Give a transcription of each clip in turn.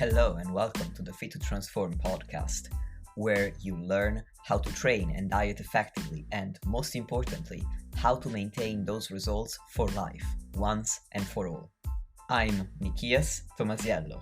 Hello and welcome to the Fit to Transform podcast, where you learn how to train and diet effectively and, most importantly, how to maintain those results for life, once and for all. I'm Nikias Tomasiello,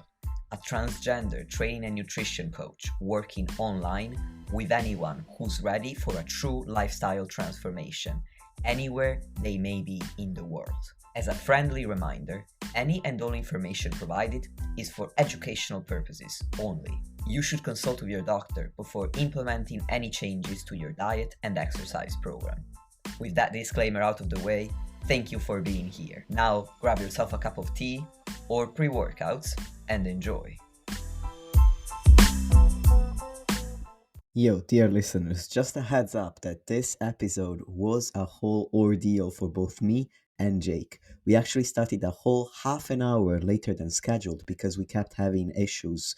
a transgender training and nutrition coach working online with anyone who's ready for a true lifestyle transformation, anywhere they may be in the world. As a friendly reminder, any and all information provided is for educational purposes only. You should consult with your doctor before implementing any changes to your diet and exercise program. With that disclaimer out of the way, thank you for being here. Now grab yourself a cup of tea or pre-workouts and enjoy. Yo, dear listeners, just a heads up that this episode was a whole ordeal for both me and Jake. We actually started a whole half an hour later than scheduled because we kept having issues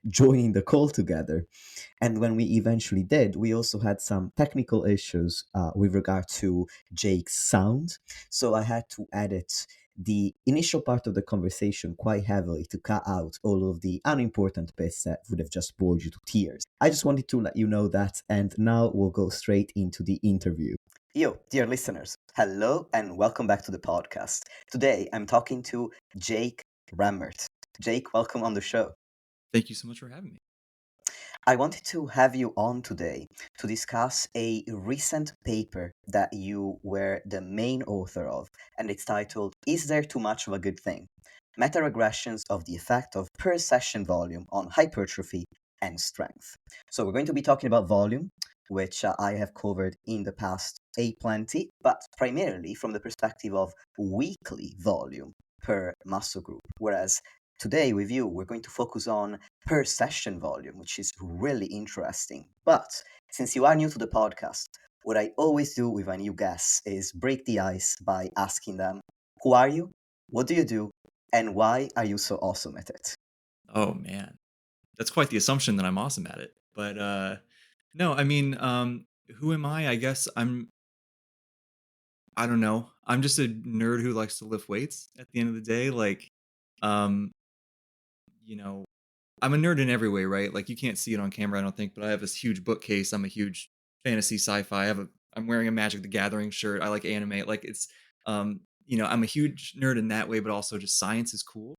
joining the call together. And when we eventually did, we also had some technical issues with regard to Jake's sound. So I had to edit the initial part of the conversation quite heavily to cut out all of the unimportant bits that would have just bored you to tears. I just wanted to let you know that, and now we'll go straight into the interview. Yo, dear listeners, hello and welcome back to the podcast. Today I'm talking to Jake Remmert. Jake, welcome on the show. Thank you so much for having me. I wanted to have you on today to discuss a recent paper that you were the main author of, and it's titled, Is There Too Much of a Good Thing? Meta-regressions of the effect of per session volume on hypertrophy and strength. So we're going to be talking about volume, which I have covered in the past plenty, but primarily from the perspective of weekly volume per muscle group, whereas today with you, we're going to focus on per session volume, which is really interesting. But since you are new to the podcast, what I always do with my new guests is break the ice by asking them, who are you? What do you do? And why are you so awesome at it? Oh man, that's quite the assumption that I'm awesome at it. But no, I mean, who am I? I guess I don't know. I'm just a nerd who likes to lift weights. At the end of the day, um, you know, I'm a nerd in every way, right? Like you can't see it on camera, I don't think, but I have this huge bookcase. I'm a huge fantasy sci-fi. I'm wearing a Magic the Gathering shirt. I like anime. Like I'm a huge nerd in that way, but also just science is cool.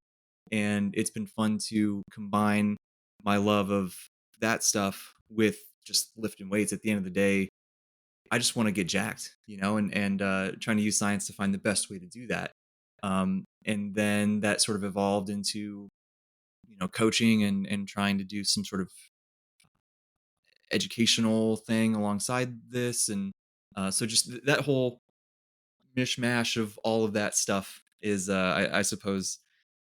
And it's been fun to combine my love of that stuff with just lifting weights. At the end of the day, I just want to get jacked, and trying to use science to find the best way to do that. And then that sort of evolved into coaching and trying to do some sort of educational thing alongside this. And so just that whole mishmash of all of that stuff is, I suppose,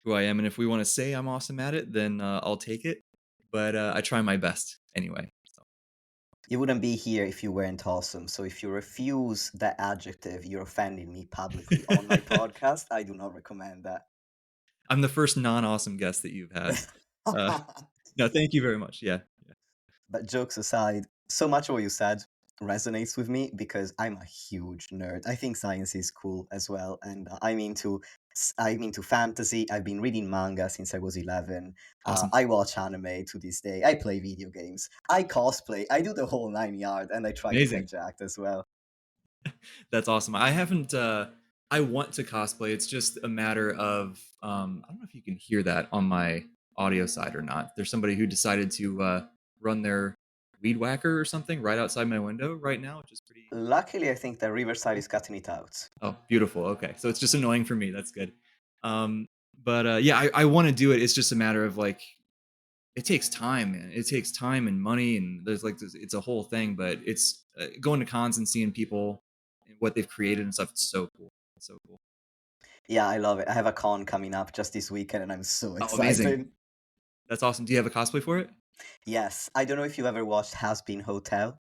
who I am. And if we want to say I'm awesome at it, then I'll take it. But I try my best anyway. So. You wouldn't be here if you weren't awesome. So if you refuse that adjective, you're offending me publicly on my podcast. I do not recommend that. I'm the first non-awesome guest that you've had. No, thank you very much. Yeah. But jokes aside, so much of what you said resonates with me because I'm a huge nerd. I think science is cool as well, and I'm into fantasy. I've been reading manga since I was 11. Awesome. I watch anime to this day. I play video games. I cosplay. I do the whole 9 yards, and I try to get jacked as well. That's awesome. I haven't. I want to cosplay. It's just a matter of. I don't know if you can hear that on my audio side or not. There's somebody who decided to run their weed whacker or something right outside my window right now, which is pretty. Luckily, I think the Riverside is cutting it out. Oh, beautiful. Okay, so it's just annoying for me. That's good. But yeah, I want to do it. It's just a matter of like, it takes time, man. It takes time and money, and there's it's a whole thing. But it's going to cons and seeing people and what they've created and stuff. It's so cool. It's so cool. Yeah, I love it. I have a con coming up just this weekend, and I'm so excited. Amazing. That's awesome. Do you have a cosplay for it? Yes. I don't know if you've ever watched Has Been Hotel.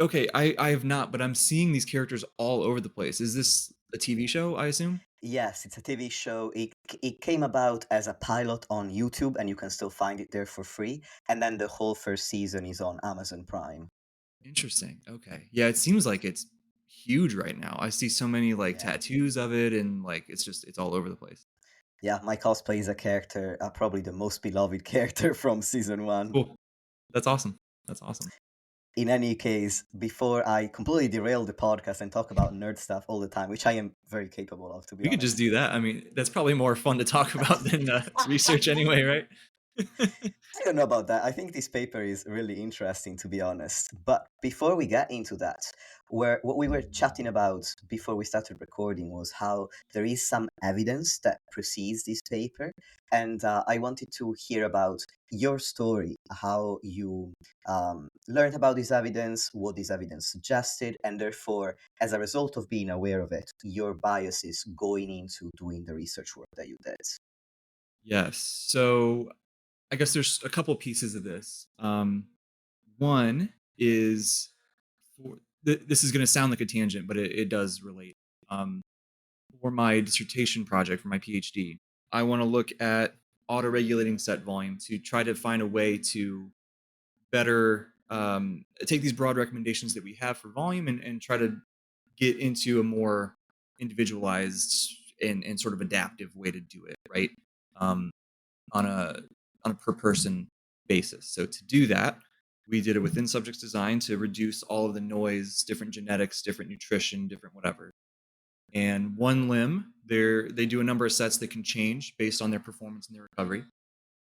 Okay, I have not, but I'm seeing these characters all over the place. Is this a TV show, I assume? Yes, it's a TV show. It came about as a pilot on YouTube, and you can still find it there for free. And then the whole first season is on Amazon Prime. Interesting. Okay. Yeah, it seems like it's huge right now. I see so many tattoos of it, and it's all over the place. Yeah, my cosplay is a character, probably the most beloved character from season one. Cool. That's awesome. That's awesome. In any case, before I completely derail the podcast and talk about nerd stuff all the time, which I am very capable of, to be We could just honest. do that. I mean, that's probably more fun to talk about than research anyway, right? I don't know about that. I think this paper is really interesting, to be honest. But before we get into that, what we were chatting about before we started recording was how there is some evidence that precedes this paper. And I wanted to hear about your story, how you learned about this evidence, what this evidence suggested, and therefore, as a result of being aware of it, your biases going into doing the research work that you did. Yes. So I guess there's a couple pieces of this. One is this is going to sound like a tangent, but it does relate. Um, for my dissertation project for my PhD, I want to look at auto-regulating set volume to try to find a way to better take these broad recommendations that we have for volume and try to get into a more individualized and sort of adaptive way to do it, right? Um, on a per person basis. So to do that, we did it within subjects design to reduce all of the noise, different genetics, different nutrition, different whatever. And one limb, they do a number of sets that can change based on their performance and their recovery.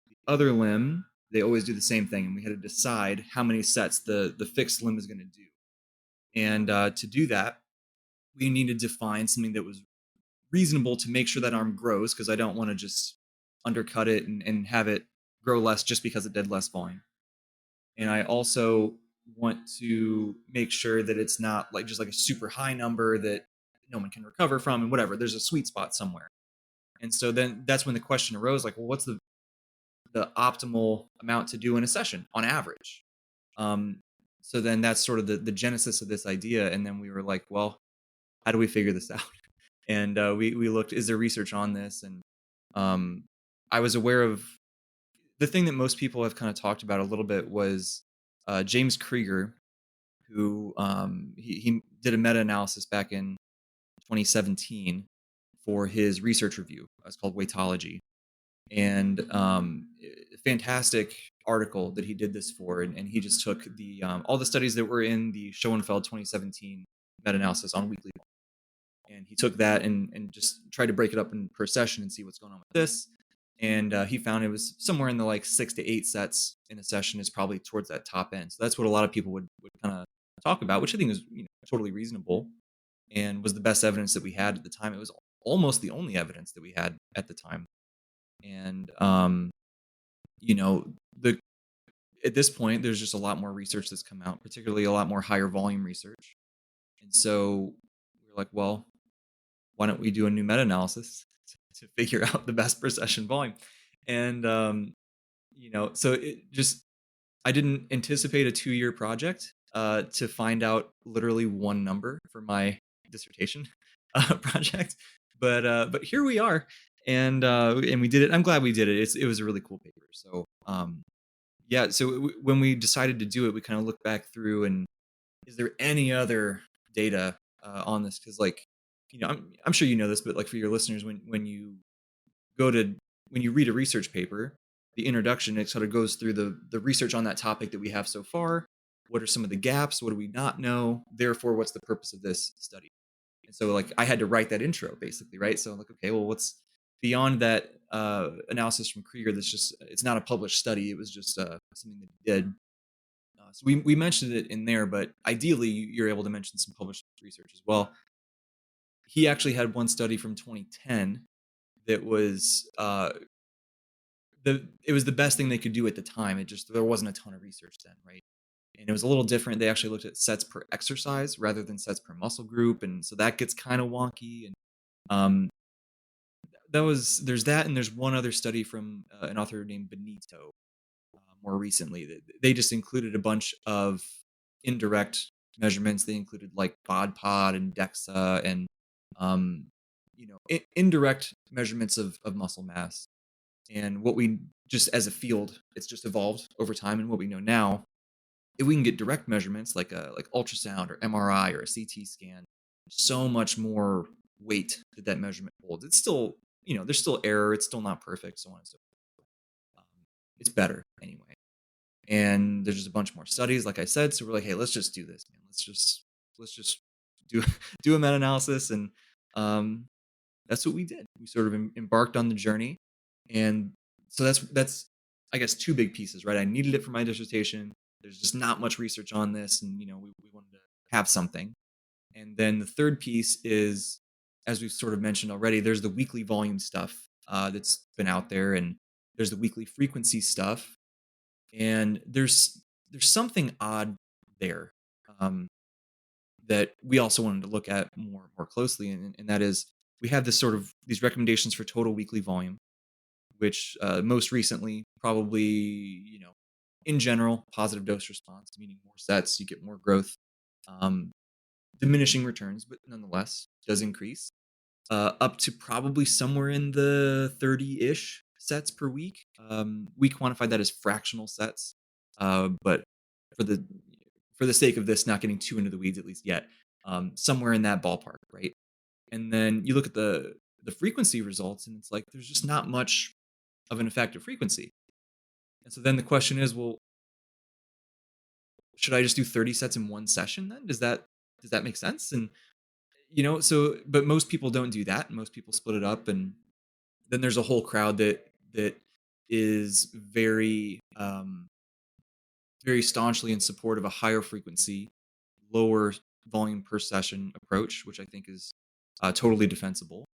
The other limb, they always do the same thing, and we had to decide how many sets the fixed limb is going to do. And to do that, we needed to find something that was reasonable to make sure that arm grows, because I don't want to just undercut it and have it grow less just because it did less volume. And I also want to make sure that it's not like just like a super high number that no one can recover from and whatever. There's a sweet spot somewhere. And so then that's when the question arose, like, well, what's the optimal amount to do in a session on average? So then that's sort of the genesis of this idea. And then we were like, well, how do we figure this out? And we looked, is there research on this? And I was aware of the thing that most people have kind of talked about a little bit was James Krieger, who he did a meta-analysis back in 2017 for his research review. It's called Weightology, and a fantastic article that he did this for, and he just took the all the studies that were in the Schoenfeld 2017 meta-analysis on weekly, and he took that and just tried to break it up in per session and see what's going on with this. And he found it was somewhere in the like 6 to 8 sets in a session is probably towards that top end. So that's what a lot of people would kind of talk about, which I think is totally reasonable and was the best evidence that we had at the time. It was almost the only evidence that we had at the time. And the at this point, there's just a lot more research that's come out, particularly a lot more higher volume research. And so we're like, well, why don't we do a new meta-analysis to figure out the best per session volume? And so it just, I didn't anticipate a 2-year project to find out literally one number for my dissertation project, but here we are, and we did it. I'm glad we did it. It was a really cool paper. So yeah, so when we decided to do it, we kind of looked back through and is there any other data on this? Because like, I'm sure you know this, but like for your listeners, when you read a research paper, the introduction, it sort of goes through the research on that topic that we have so far. What are some of the gaps? What do we not know? Therefore, what's the purpose of this study? And so like I had to write that intro basically, right? So I'm like, okay, well, what's beyond that analysis from Krieger? It's not a published study. It was just something that he did. So we mentioned it in there, but ideally you're able to mention some published research as well. He actually had one study from 2010 that was it was the best thing they could do at the time. There wasn't a ton of research then, right? And it was a little different. They actually looked at sets per exercise rather than sets per muscle group, and so that gets kind of wonky. And um, there's that, and there's one other study from an author named Benito more recently that they just included a bunch of indirect measurements. They included like BOD-POD and DEXA and indirect measurements of muscle mass. And what we just as a field, it's just evolved over time. And what we know now, if we can get direct measurements like ultrasound or MRI or a CT scan, so much more weight that measurement holds. It's still there's still error. It's still not perfect, so on and so forth. It's better anyway. And there's just a bunch more studies, like I said. So we're like, hey, let's just do this, man. Let's just do do a meta-analysis, and um, that's what we did. We sort of embarked on the journey, and so that's I guess two big pieces, right? I needed it for my dissertation. There's just not much research on this, and we wanted to have something. And then the third piece is, as we've sort of mentioned already, there's the weekly volume stuff that's been out there, and there's the weekly frequency stuff, and there's something odd there um, that we also wanted to look at more closely, and that is we have this sort of these recommendations for total weekly volume, which most recently probably in general positive dose response, meaning more sets you get more growth, um, diminishing returns, but nonetheless does increase up to probably somewhere in the 30-ish sets per week. We quantified that as fractional sets, but for the for the sake of this, not getting too into the weeds at least yet, somewhere in that ballpark, right? And then you look at the frequency results, and it's like there's just not much of an effective frequency. And so then the question is, well, should I just do 30 sets in one session then? Does that make sense? And but most people don't do that. Most people split it up, and then there's a whole crowd that is very staunchly in support of a higher frequency, lower volume per session approach, which I think is totally defensible.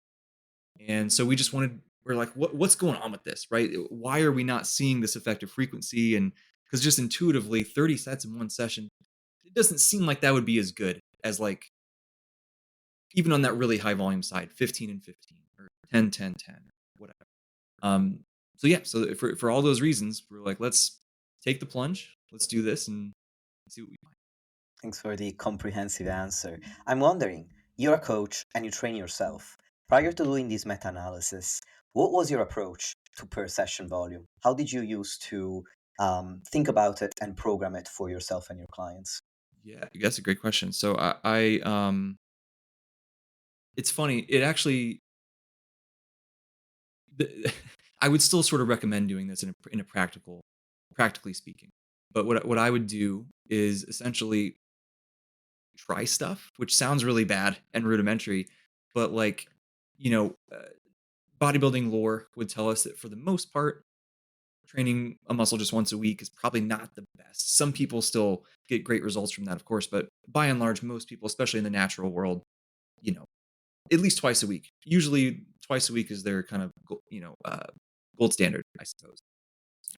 And so we're like, what's going on with this, right? Why are we not seeing this effective frequency? And because just intuitively, 30 sets in one session, it doesn't seem like that would be as good as like even on that really high volume side, 15 and 15 or 10, 10, 10, or whatever. So yeah, so for all those reasons, we're like, let's take the plunge, let's do this and see what we find. Thanks for the comprehensive answer. I'm wondering, you're a coach and you train yourself. Prior to doing this meta-analysis, what was your approach to per session volume? How did you use to think about it and program it for yourself and your clients? Yeah, that's a great question. So it's funny. It actually, I would still sort of recommend doing this in a practically speaking. But what I would do is essentially try stuff, which sounds really bad and rudimentary, but like, you know, uh, bodybuilding lore would tell us that for the most part, training a muscle just once a week is probably not the best. Some people still get great results from that, of course, but by and large, most people, especially in the natural world, you know, at least twice a week. Usually, twice a week is their kind of gold standard, I suppose.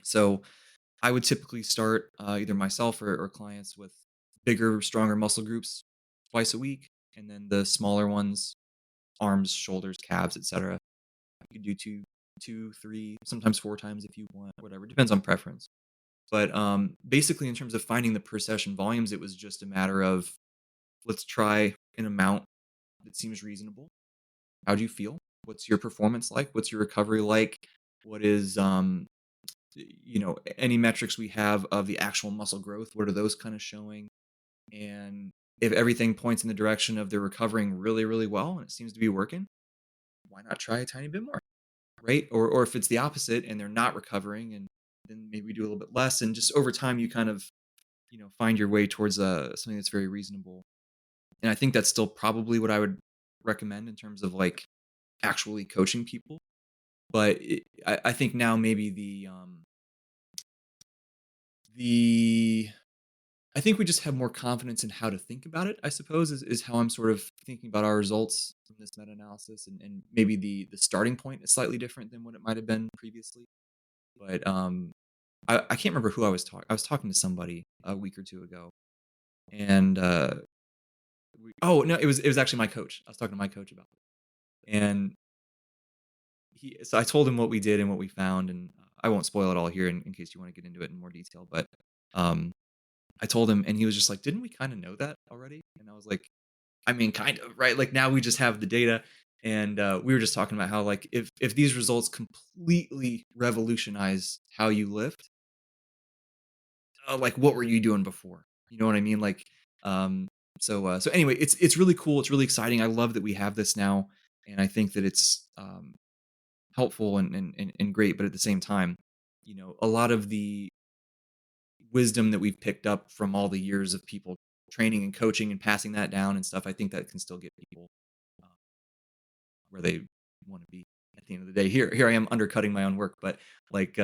So I would typically start either myself or clients with bigger, stronger muscle groups twice a week, and then the smaller ones, arms, shoulders, calves, etc. You could do two, three, sometimes four times if you want, whatever. Depends on preference. But basically, in terms of finding the per session volumes, it was just a matter of let's try an amount that seems reasonable. How do you feel? What's your performance like? What's your recovery like? What is any metrics we have of the actual muscle growth? What are those kind of showing? And if everything points in the direction of they're recovering really, really well and it seems to be working, why not try a tiny bit more? Right? Or if it's the opposite and they're not recovering, and then maybe do a little bit less, and just over time you kind of find your way towards something that's very reasonable. And I think that's still probably what I would recommend in terms of like actually coaching people. But I think now maybe the I think we just have more confidence in how to think about it, I suppose, is how I'm sort of thinking about our results from this meta-analysis, and maybe the starting point is slightly different than what it might have been previously. But I can't remember who I was talking to somebody a week or two ago, and oh no, it was actually my coach. I was talking to my coach about it, and so I told him what we did and what we found, and I won't spoil it all here in case you want to get into it in more detail. But um, I told him, and he was just like, "Didn't we kind of know that already?" And I was like, "I mean, kind of, right? Like now we just have the data." And we were just talking about how like if these results completely revolutionize how you lift, like what were you doing before? You know what I mean? Like, um, so anyway, it's really cool. It's really exciting. I love that we have this now, and I think that it's helpful and great, but at the same time, a lot of the wisdom that we've picked up from all the years of people training and coaching and passing that down and stuff, I think that can still get people uh, where they want to be at the end of the day. Here I am undercutting my own work, but like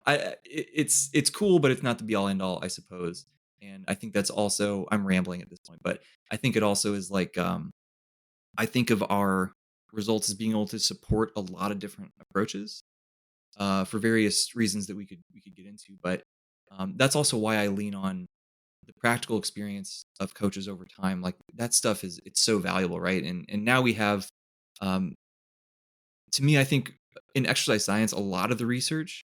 it's cool, but it's not the be all end all, I suppose. And I think that's also, I'm rambling at this point, but I think it also is like I think of our results as being able to support a lot of different approaches for various reasons that we could get into. But that's also why I lean on the practical experience of coaches over time. Like that stuff it's so valuable, right? And now we have, um, to me, I think in exercise science, a lot of the research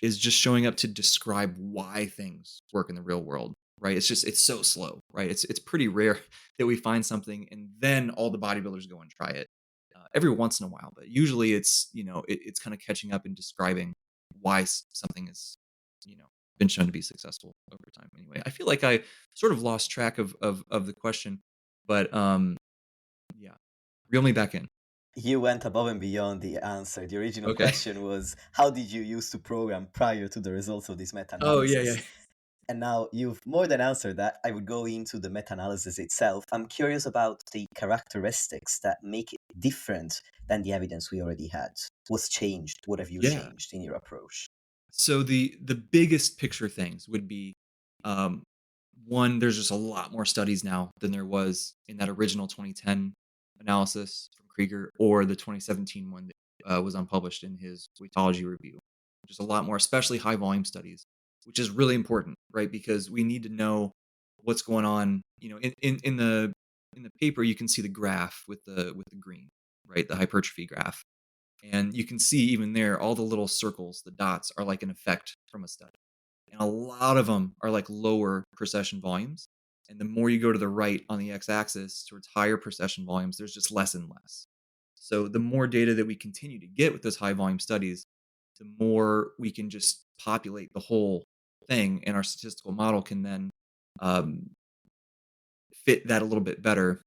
is just showing up to describe why things work in the real world, right? It's so slow, right? It's pretty rare that we find something and then all the bodybuilders go and try it every once in a while. But usually it's it's kind of catching up and describing why something is you know been shown to be successful over time. Anyway, I feel like I sort of lost track of the question, but yeah, reel me back in. You went above and beyond the answer. The original Okay. question was, how did you use to program prior to the results of this Oh yeah, yeah. meta-analysis? And now you've more than answered that. I would go into the meta-analysis itself. I'm curious about the characteristics that make it different than the evidence we already had. What's changed? What have you Yeah. changed in your approach? So the biggest picture things would be um, one, there's just a lot more studies now than there was in that original 2010 analysis from Krieger or the 2017 one that was unpublished in his weightology review. Just a lot more, especially high volume studies, which is really important, right? Because we need to know what's going on. In the paper, you can see the graph with the green, right? The hypertrophy graph, and you can see even there, all the little circles, the dots are like an effect from a study. And a lot of them are like lower procession volumes. And the more you go to the right on the x axis towards higher procession volumes, there's just less and less. So the more data that we continue to get with those high volume studies, the more we can just populate the whole thing. And our statistical model can then um, fit that a little bit better,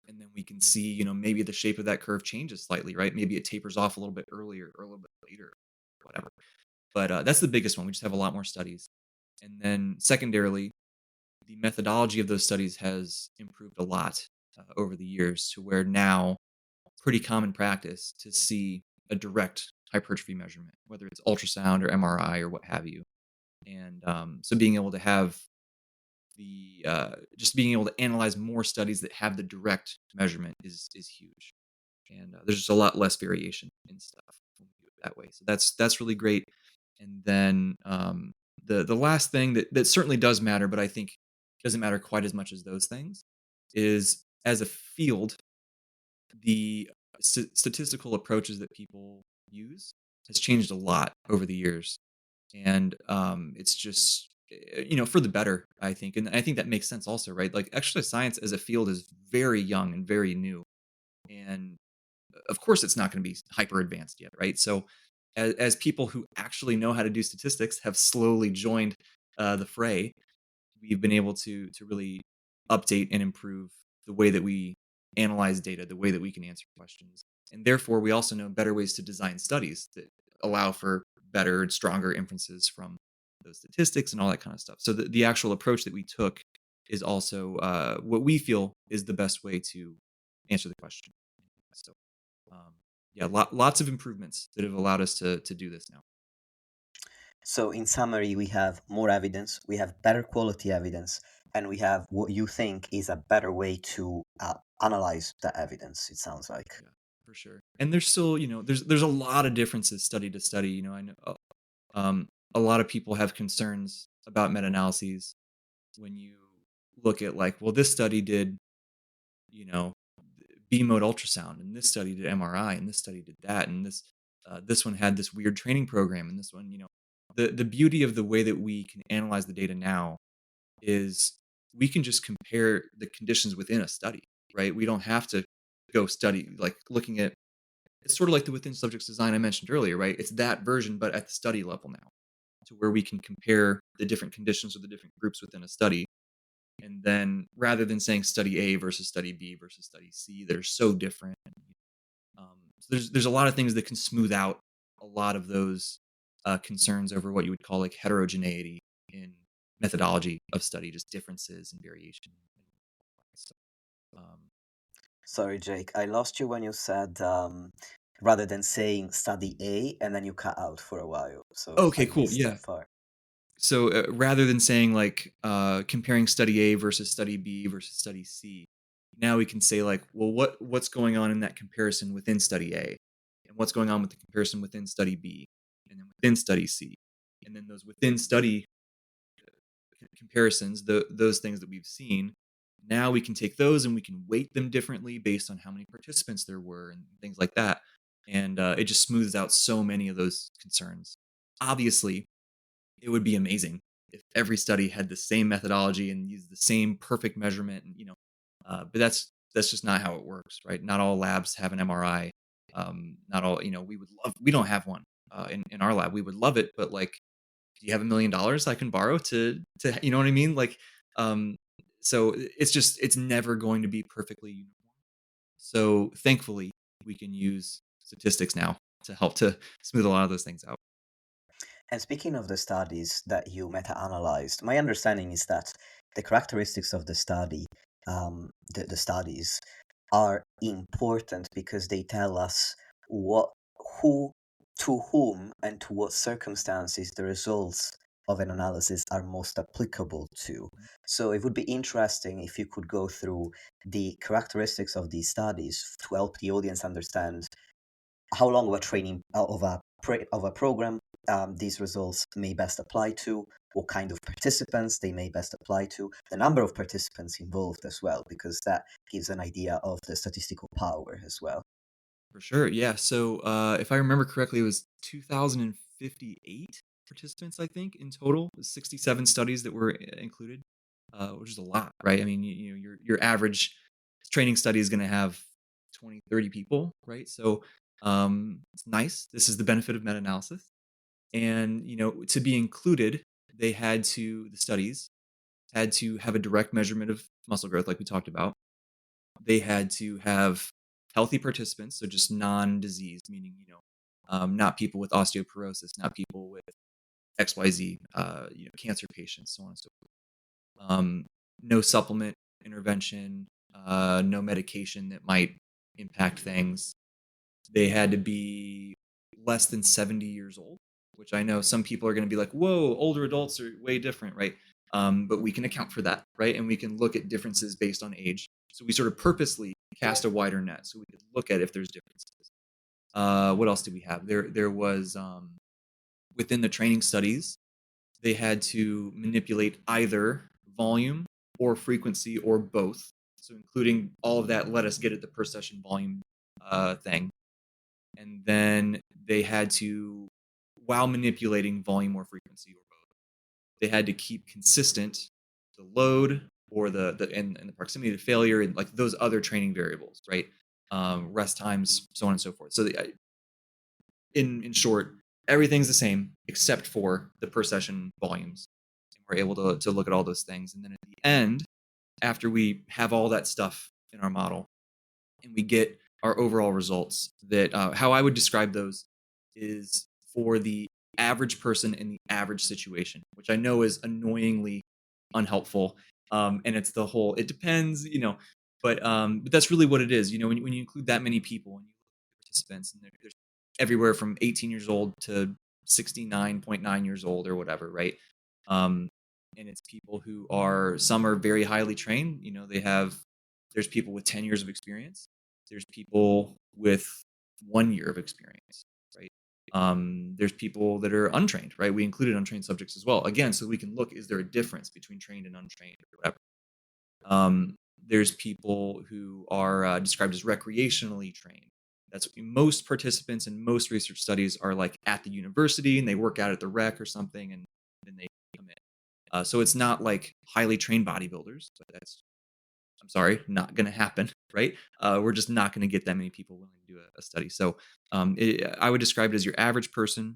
and then we can see, maybe the shape of that curve changes slightly, right? Maybe it tapers off a little bit earlier or a little bit later, whatever. But that's the biggest one. We just have a lot more studies. And then secondarily, the methodology of those studies has improved a lot over the years to where now pretty common practice to see a direct hypertrophy measurement, whether it's ultrasound or MRI or what have you. And so being able to have the just being able to analyze more studies that have the direct measurement is huge, and there's just a lot less variation in stuff when we do it that way. So that's really great. And then the last thing that certainly does matter, but I think doesn't matter quite as much as those things, is as a field, the statistical approaches that people use has changed a lot over the years, and it's just for the better, I think. And I think that makes sense also, right? Like exercise science as a field is very young and very new, and of course it's not going to be hyper advanced yet, right? So as people who actually know how to do statistics have slowly joined the fray, we've been able to really update and improve the way that we analyze data, the way that we can answer questions. And therefore, we also know better ways to design studies that allow for better and stronger inferences from those statistics and all that kind of stuff. So the actual approach that we took is also what we feel is the best way to answer the question. So, yeah, lots of improvements that have allowed us to do this now. So, in summary, we have more evidence, we have better quality evidence, and we have what you think is a better way to analyze the evidence, it sounds like. Yeah, for sure. And there's still, there's a lot of differences study to study. I know a lot of people have concerns about meta-analyses when you look at like, well, this study did, you know, B mode ultrasound, and this study did MRI, and this study did that, and this one had this weird training program, and this one, the beauty of the way that we can analyze the data now is we can just compare the conditions within a study, right? We don't have to go study like looking at it's sort of like the within subjects design I mentioned earlier, right? It's that version, but at the study level now, to where we can compare the different conditions of the different groups within a study. And then rather than saying study A versus study B versus study C, they're so different. So there's a lot of things that can smooth out a lot of those concerns over what you would call like heterogeneity in methodology of study, just differences and variation. So, um, Sorry, Jake, I lost you when you said rather than saying study A and then you cut out for a while. So okay, I cool. missed Yeah. that part. So rather than saying like comparing study A versus study B versus study C, now we can say like, well, what's going on in that comparison within study A, and what's going on with the comparison within study B, and then within study C, and then those within study comparisons, those things that we've seen. Now we can take those and we can weight them differently based on how many participants there were and things like that, and it just smooths out so many of those concerns. Obviously, it would be amazing if every study had the same methodology and used the same perfect measurement, and but that's just not how it works, right? Not all labs have an MRI. Not all, we don't have one in our lab. We would love it, but like, do you have $1 million I can borrow to you know what I mean? Like, um, so it's never going to be perfectly uniform. So thankfully, we can use statistics now to help to smooth a lot of those things out. And speaking of the studies that you meta-analyzed, my understanding is that the characteristics of the study, the studies, are important because they tell us what, who, to whom, and to what circumstances the results of an analysis are most applicable to. So it would be interesting if you could go through the characteristics of these studies to help the audience understand how long of a training of a program these results may best apply to, what kind of participants they may best apply to, the number of participants involved as well, because that gives an idea of the statistical power as well. For sure. Yeah. So if I remember correctly, it was 2,058 participants, I think, in total. 67 studies that were included, which is a lot, right? I mean, your average training study is going to have 20, 30 people, right? So it's nice. This is the benefit of meta-analysis. And, to be included, the studies had to have a direct measurement of muscle growth, like we talked about. They had to have healthy participants, so just non-diseased, meaning not people with osteoporosis, not people with XYZ, cancer patients, so on and so forth. No supplement intervention, no medication that might impact things. They had to be less than 70 years old, which I know some people are going to be like, "Whoa, older adults are way different, right?" But we can account for that, right? And we can look at differences based on age. So we sort of purposely cast a wider net so we could look at if there's differences. What else did we have? There was within the training studies, they had to manipulate either volume or frequency or both. So including all of that, let us get at the per session volume thing. And then they had to, while manipulating volume or frequency or both, they had to keep consistent the load or and the proximity to failure and like those other training variables, right? Rest times, so on and so forth. So in short, everything's the same except for the per session volumes. And we're able to look at all those things. And then at the end, after we have all that stuff in our model and we get our overall results, that how I would describe those is for the average person in the average situation, which I know is annoyingly unhelpful. And it's the whole, it depends, but that's really what it is. When you include that many people and you look at the participants, and there's everywhere from 18 years old to 69.9 years old or whatever, right? Um, and it's people who are, some are very highly trained. There's people with 10 years of experience. There's people with 1 year of experience, right? There's people that are untrained, right? We included untrained subjects as well. Again, so we can look, is there a difference between trained and untrained or whatever? There's people who are described as recreationally trained. That's most participants in most research studies are like at the university and they work out at the rec or something and then they come in. So it's not like highly trained bodybuilders, but that's, I'm sorry, not going to happen, right? We're just not going to get that many people willing to do a study. So I would describe it as your average person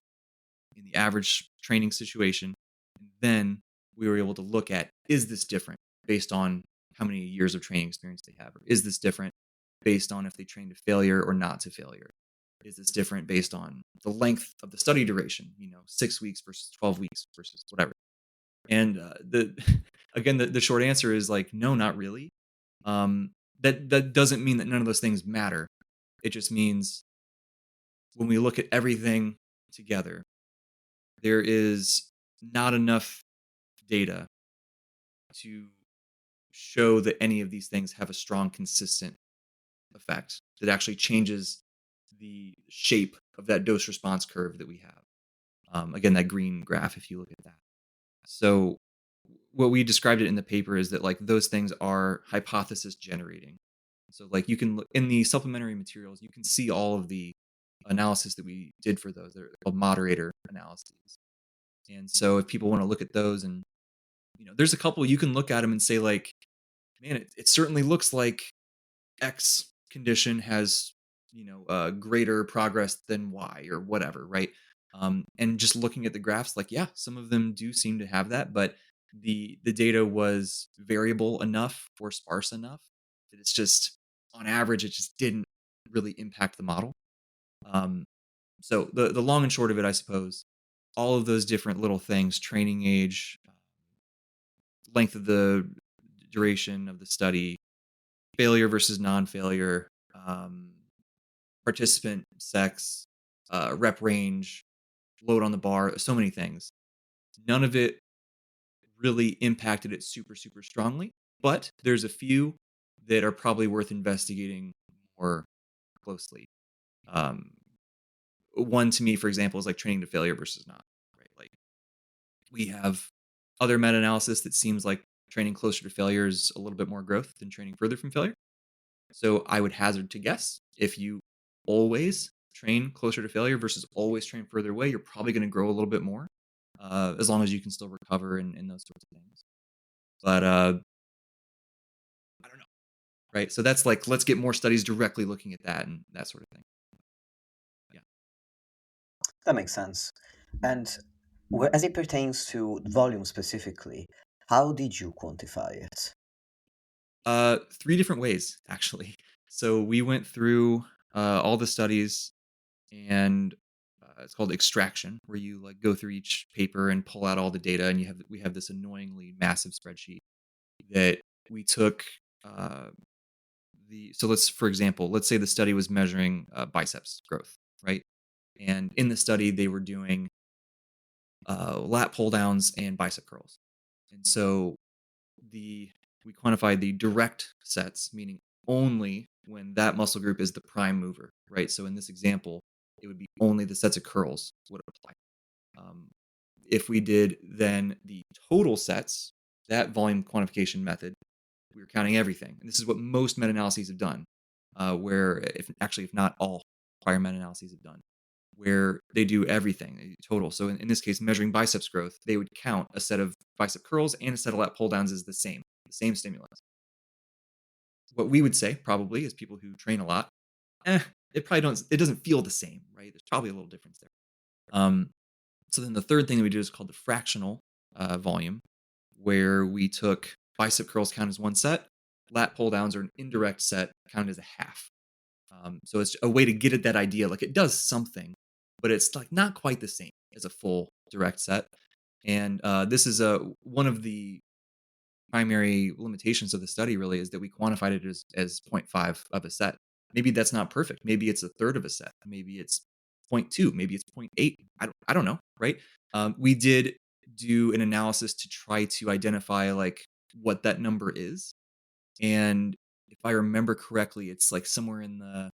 in the average training situation. And then we were able to look at, is this different based on how many years of training experience they have? Or is this different based on if they train to failure or not to failure? is this different based on the length of the study duration? 6 weeks versus 12 weeks versus whatever. And the again, the short answer is like, no, not really. That doesn't mean that none of those things matter. It just means when we look at everything together, there is not enough data to show that any of these things have a strong, consistent effect that actually changes the shape of that dose response curve that we have. Again, that green graph, if you look at that. So what we described it in the paper is that like those things are hypothesis generating. So like you can look in the supplementary materials, you can see all of the analysis that we did for those. They're called moderator analyses. And so if people want to look at those, and there's a couple you can look at them and say like, man, it certainly looks like X condition has greater progress than Y or whatever, right? And just looking at the graphs, like, yeah, some of them do seem to have that, but the data was variable enough or sparse enough that it's just on average it just didn't really impact the model. So the long and short of it, I suppose, all of those different little things, training age, length of the duration of the study, failure versus non-failure, participant sex, rep range, load on the bar, so many things. None of it really impacted it super, super strongly, but there's a few that are probably worth investigating more closely. One to me, for example, is like training to failure versus not, right? Like we have other meta-analysis that seems like training closer to failure is a little bit more growth than training further from failure. So I would hazard to guess if you always train closer to failure versus always train further away, you're probably going to grow a little bit more, as long as you can still recover and those sorts of things. But I don't know, right? So that's like, let's get more studies directly looking at that and that sort of thing. Yeah. That makes sense. And as it pertains to volume specifically, how did you quantify it? 3 different ways, actually. So we went through all the studies, and it's called extraction, where you like go through each paper and pull out all the data, and we have this annoyingly massive spreadsheet that we took. So for example, let's say the study was measuring biceps growth, right? And in the study, they were doing lat pull downs and bicep curls, and so we quantify the direct sets, meaning only when that muscle group is the prime mover, right? So in this example, it would be only the sets of curls would apply. If we did then the total sets, that volume quantification method, we were counting everything. And this is what most meta-analyses have done, where if not all prior meta-analyses have done, where they do everything total. So in this case, measuring biceps growth, they would count a set of bicep curls and a set of lat pull downs as the same stimulus. What we would say probably is people who train a lot, it doesn't feel the same, right? There's probably a little difference there. So then the third thing that we do is called the fractional volume, where we took bicep curls count as one set, lat pull downs are an indirect set counted as a half. So it's a way to get at that idea, like it does something, but it's like not quite the same as a full direct set. And this is one of the primary limitations of the study really is that we quantified it as 0.5 of a set. Maybe that's not perfect. Maybe it's a third of a set. Maybe it's 0.2. Maybe it's 0.8. I don't know, right? We did do an analysis to try to identify like what that number is. And if I remember correctly, it's like somewhere in the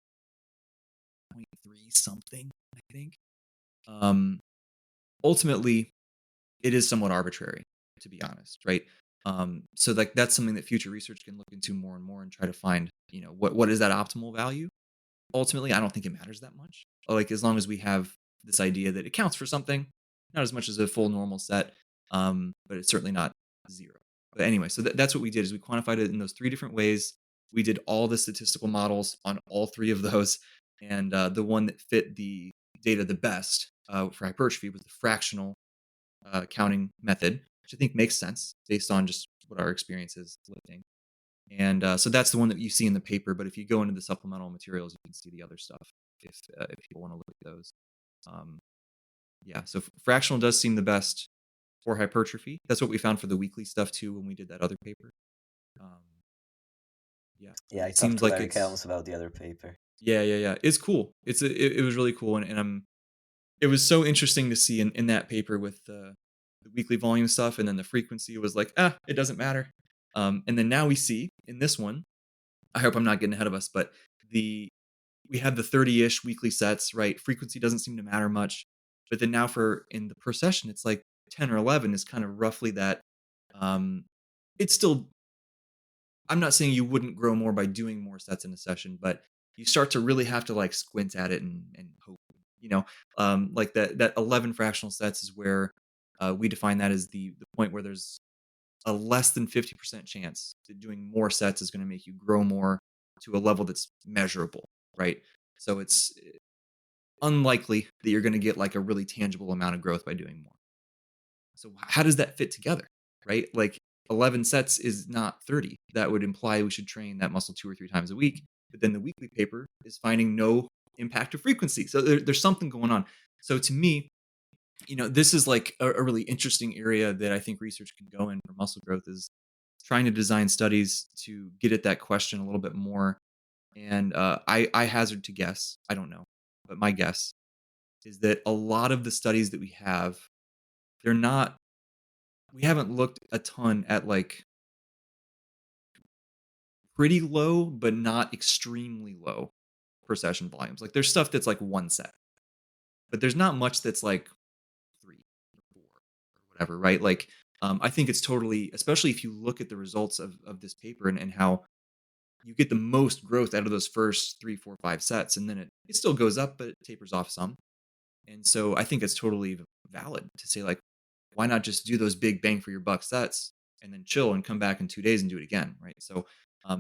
0.3 something, I think. Ultimately, it is somewhat arbitrary, to be honest, right? So like that's something that future research can look into more and more and try to find, what is that optimal value? Ultimately, I don't think it matters that much. Like as long as we have this idea that it counts for something, not as much as a full normal set, but it's certainly not zero. But anyway, so that's what we did is we quantified it in those 3 different ways. We did all the statistical models on all 3 of those, and the one that fit the data the best for hypertrophy was the fractional counting method, which I think makes sense based on just what our experience is lifting. And so that's the one that you see in the paper. But if you go into the supplemental materials, you can see the other stuff if people want to look at those. Um, yeah, so fractional does seem the best for hypertrophy. That's what we found for the weekly stuff too when we did that other paper. Um, yeah, Yeah, I it talked seems to like Larry it's Helms about the other paper. yeah. It's cool. It was really cool, and it was so interesting to see in that paper with the weekly volume stuff, and then the frequency was like, it doesn't matter. And then now we see in this one, I hope I'm not getting ahead of us, but we had the 30-ish weekly sets, right? Frequency doesn't seem to matter much. But then now for in the per session, it's like 10 or 11 is kind of roughly that. Um, it's still, I'm not saying you wouldn't grow more by doing more sets in a session, but you start to really have to like squint at it and hope, you know, like that 11 fractional sets is where we define that as the point where there's a less than 50% chance that doing more sets is going to make you grow more to a level that's measurable, right? So it's unlikely that you're going to get like a really tangible amount of growth by doing more. So how does that fit together, right? Like 11 sets is not 30. That would imply we should train that muscle 2 or 3 times a week. But then the weekly paper is finding no impact of frequency. So there's something going on. So to me, this is like a really interesting area that I think research can go in for muscle growth is trying to design studies to get at that question a little bit more. And I hazard to guess, I don't know, but my guess is that a lot of the studies that we have, they're not, we haven't looked a ton at like pretty low, but not extremely low per session volumes. Like there's stuff that's like 1 set, but there's not much that's like 3 or 4 or whatever, right? Like I think it's totally, especially if you look at the results of this paper and how you get the most growth out of those first 3, 4, 5 sets, and then it still goes up, but it tapers off some. And so I think it's totally valid to say like, why not just do those big bang for your buck sets and then chill and come back in 2 days and do it again, right? So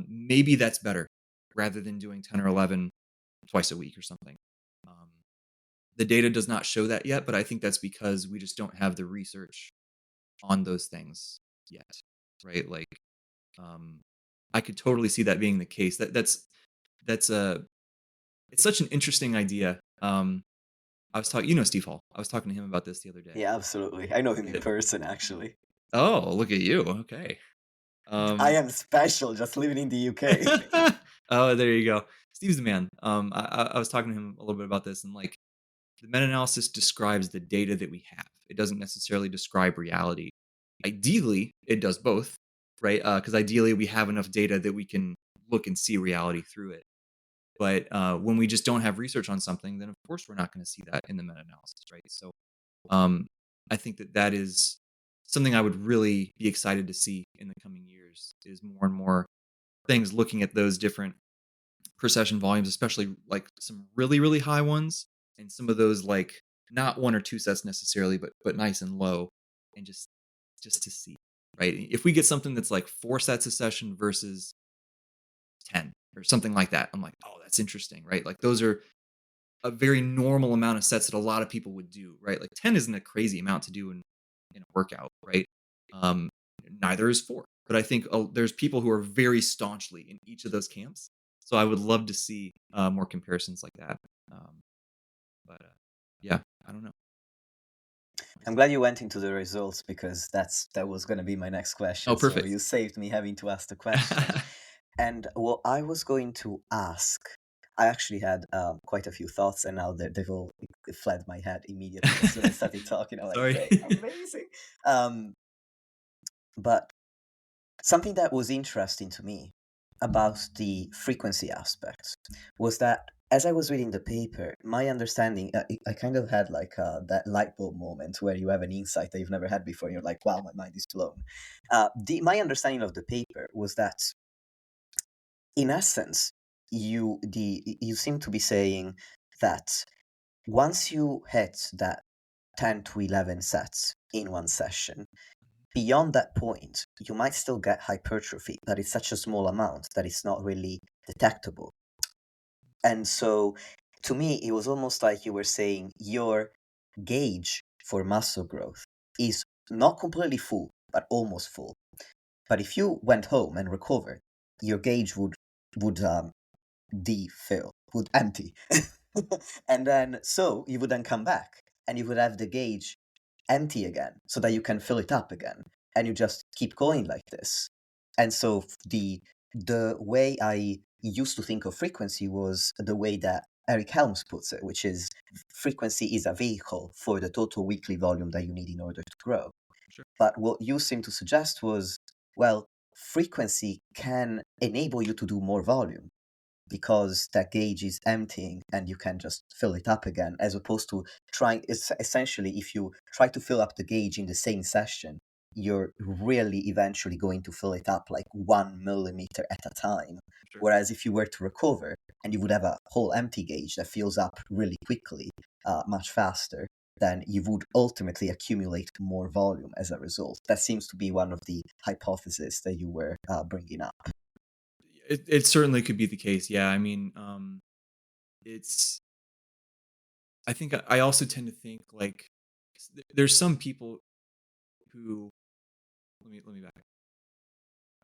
maybe that's better rather than doing 10 or 11 twice a week or something. The data does not show that yet, but I think that's because we just don't have the research on those things yet, right? Like, I could totally see that being the case. That's a it's such an interesting idea. I was talking, Steve Hall. I was talking to him about this the other day. Yeah, absolutely. I know him in person, actually. Oh, look at you. Okay. I am special, just living in the UK. Oh, there you go. Steve's the man. I was talking to him a little bit about this, and like the meta-analysis describes the data that we have. It doesn't necessarily describe reality. Ideally, it does both, right? Because ideally, we have enough data that we can look and see reality through it. But when we just don't have research on something, then of course we're not going to see that in the meta-analysis, right? So I think that is something I would really be excited to see in the coming years is more and more things looking at those different per session volumes, especially like some really, really high ones and some of those like not 1 or 2 sets necessarily, but nice and low, and just to see, right? If we get something that's like 4 sets a session versus 10 or something like that, I'm like, oh, that's interesting, right? Like those are a very normal amount of sets that a lot of people would do, right? Like 10 isn't a crazy amount to do in a workout, right? Um, Neither is 4. But I think there's people who are very staunchly in each of those camps. So I would love to see more comparisons like that. But yeah, I don't know. I'm glad you went into the results because that was going to be my next question. Oh, perfect. So you saved me having to ask the question. And what I was going to ask, I actually had quite a few thoughts, and now they've all fled my head immediately as soon as I started talking. I'm like, Sorry. great, amazing. But something that was interesting to me about the frequency aspect was that as I was reading the paper, my understanding, I kind of had like that light bulb moment where you have an insight that you've never had before, and you're like, wow, my mind is blown. My understanding of the paper was that, in essence, you seem to be saying that once you hit that 10 to 11 sets in one session, beyond that point, you might still get hypertrophy, but it's such a small amount that it's not really detectable. And so, to me, it was almost like you were saying your gauge for muscle growth is not completely full, but almost full. But if you went home and recovered, your gauge would defill, would empty. And then so you would then come back and you would have the gauge empty again so that you can fill it up again, and you just keep going like this. And so the way I used to think of frequency was the way that Eric Helms puts it, which is frequency is a vehicle for the total weekly volume that you need in order to grow. Sure. But what you seem to suggest was, well, frequency can enable you to do more volume because that gauge is emptying and you can just fill it up again, as opposed to trying. Essentially, if you try to fill up the gauge in the same session, you're really eventually going to fill it up like 1 millimeter at a time. Sure. Whereas if you were to recover and you would have a whole empty gauge that fills up really quickly, much faster, then you would ultimately accumulate more volume as a result. That seems to be one of the hypotheses that you were bringing up. It certainly could be the case. Yeah. I mean, it's, I think I also tend to think like there's some people who, let me back.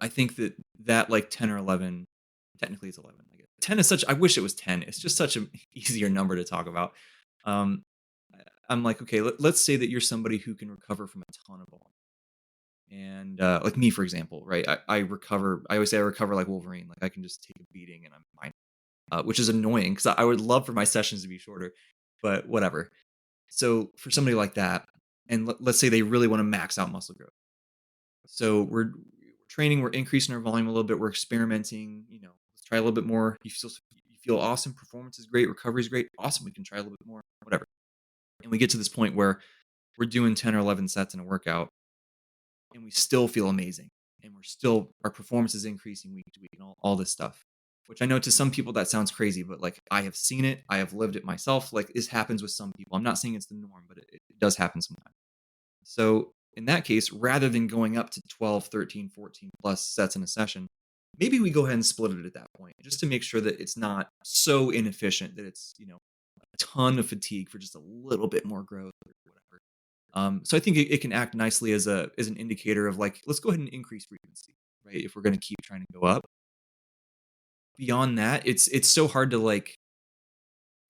I think that like 10 or 11, technically it's 11. I guess 10 is such, I wish it was 10. It's just such an easier number to talk about. Um, I'm like, okay, let's say that you're somebody who can recover from a ton of volume. And like me, for example, right? I recover. I always say I recover like Wolverine. Like I can just take a beating and I'm fine, which is annoying because I would love for my sessions to be shorter, but whatever. So for somebody like that, and let's say they really want to max out muscle growth. So we're training, we're increasing our volume a little bit, we're experimenting. Let's try a little bit more. You feel awesome. Performance is great. Recovery is great. Awesome. We can try a little bit more. Whatever. And we get to this point where we're doing 10 or 11 sets in a workout and we still feel amazing. And our performance is increasing week to week and all this stuff, which I know to some people that sounds crazy, but like I have seen it. I have lived it myself. Like this happens with some people. I'm not saying it's the norm, but it does happen sometimes. So in that case, rather than going up to 12, 13, 14 plus sets in a session, maybe we go ahead and split it at that point just to make sure that it's not so inefficient that it's, a ton of fatigue for just a little bit more growth or whatever. So I think it can act nicely as an indicator of like, let's go ahead and increase frequency, right? If we're going to keep trying to go up. Beyond that, it's so hard to like.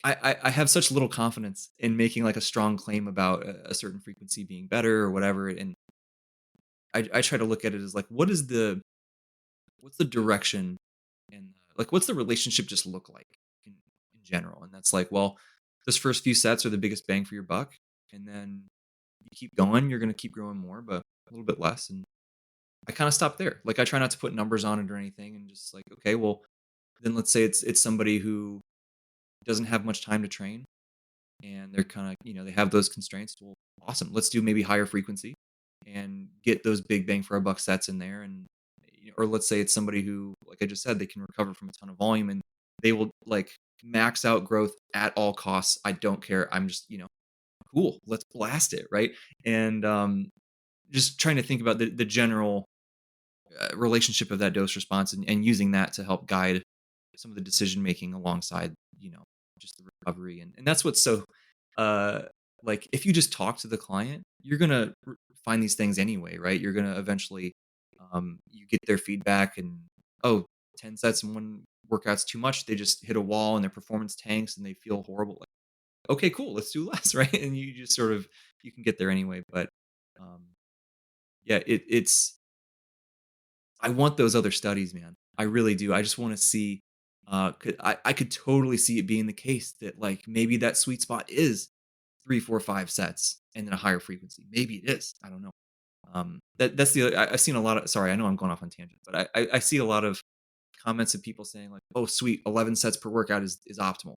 I have such little confidence in making like a strong claim about a certain frequency being better or whatever, and I try to look at it as like, what's the direction and like what's the relationship just look like in general, and that's like, well, those first few sets are the biggest bang for your buck, and then you keep going, you're going to keep growing more, but a little bit less. And I kind of stop there. Like I try not to put numbers on it or anything, and just like, okay, well, then let's say it's somebody who doesn't have much time to train, and they're kind of they have those constraints. Well, awesome. Let's do maybe higher frequency and get those big bang for our buck sets in there, and or let's say it's somebody who, like I just said, they can recover from a ton of volume and they will like max out growth at all costs. I don't care. I'm just cool. Let's blast it, right? And just trying to think about the general relationship of that dose response, and using that to help guide some of the decision making alongside just the recovery. And that's what's so like, if you just talk to the client, you're gonna find these things anyway, right? You're gonna eventually you get their feedback, and oh, 10 sets in one workout's too much. They just hit a wall and their performance tanks and they feel horrible. Like, okay, cool, let's do less, right? And you just sort of, you can get there anyway. But um yeah, it's I want those other studies, man. I really do. I just want to see. I could totally see it being the case that like maybe that sweet spot is 3, 4, 5 sets and then a higher frequency. Maybe it is. I don't know. That's the I've seen a lot of. Sorry, I know I'm going off on tangent, but I see a lot of comments of people saying like, "Oh, sweet, 11 sets per workout is optimal."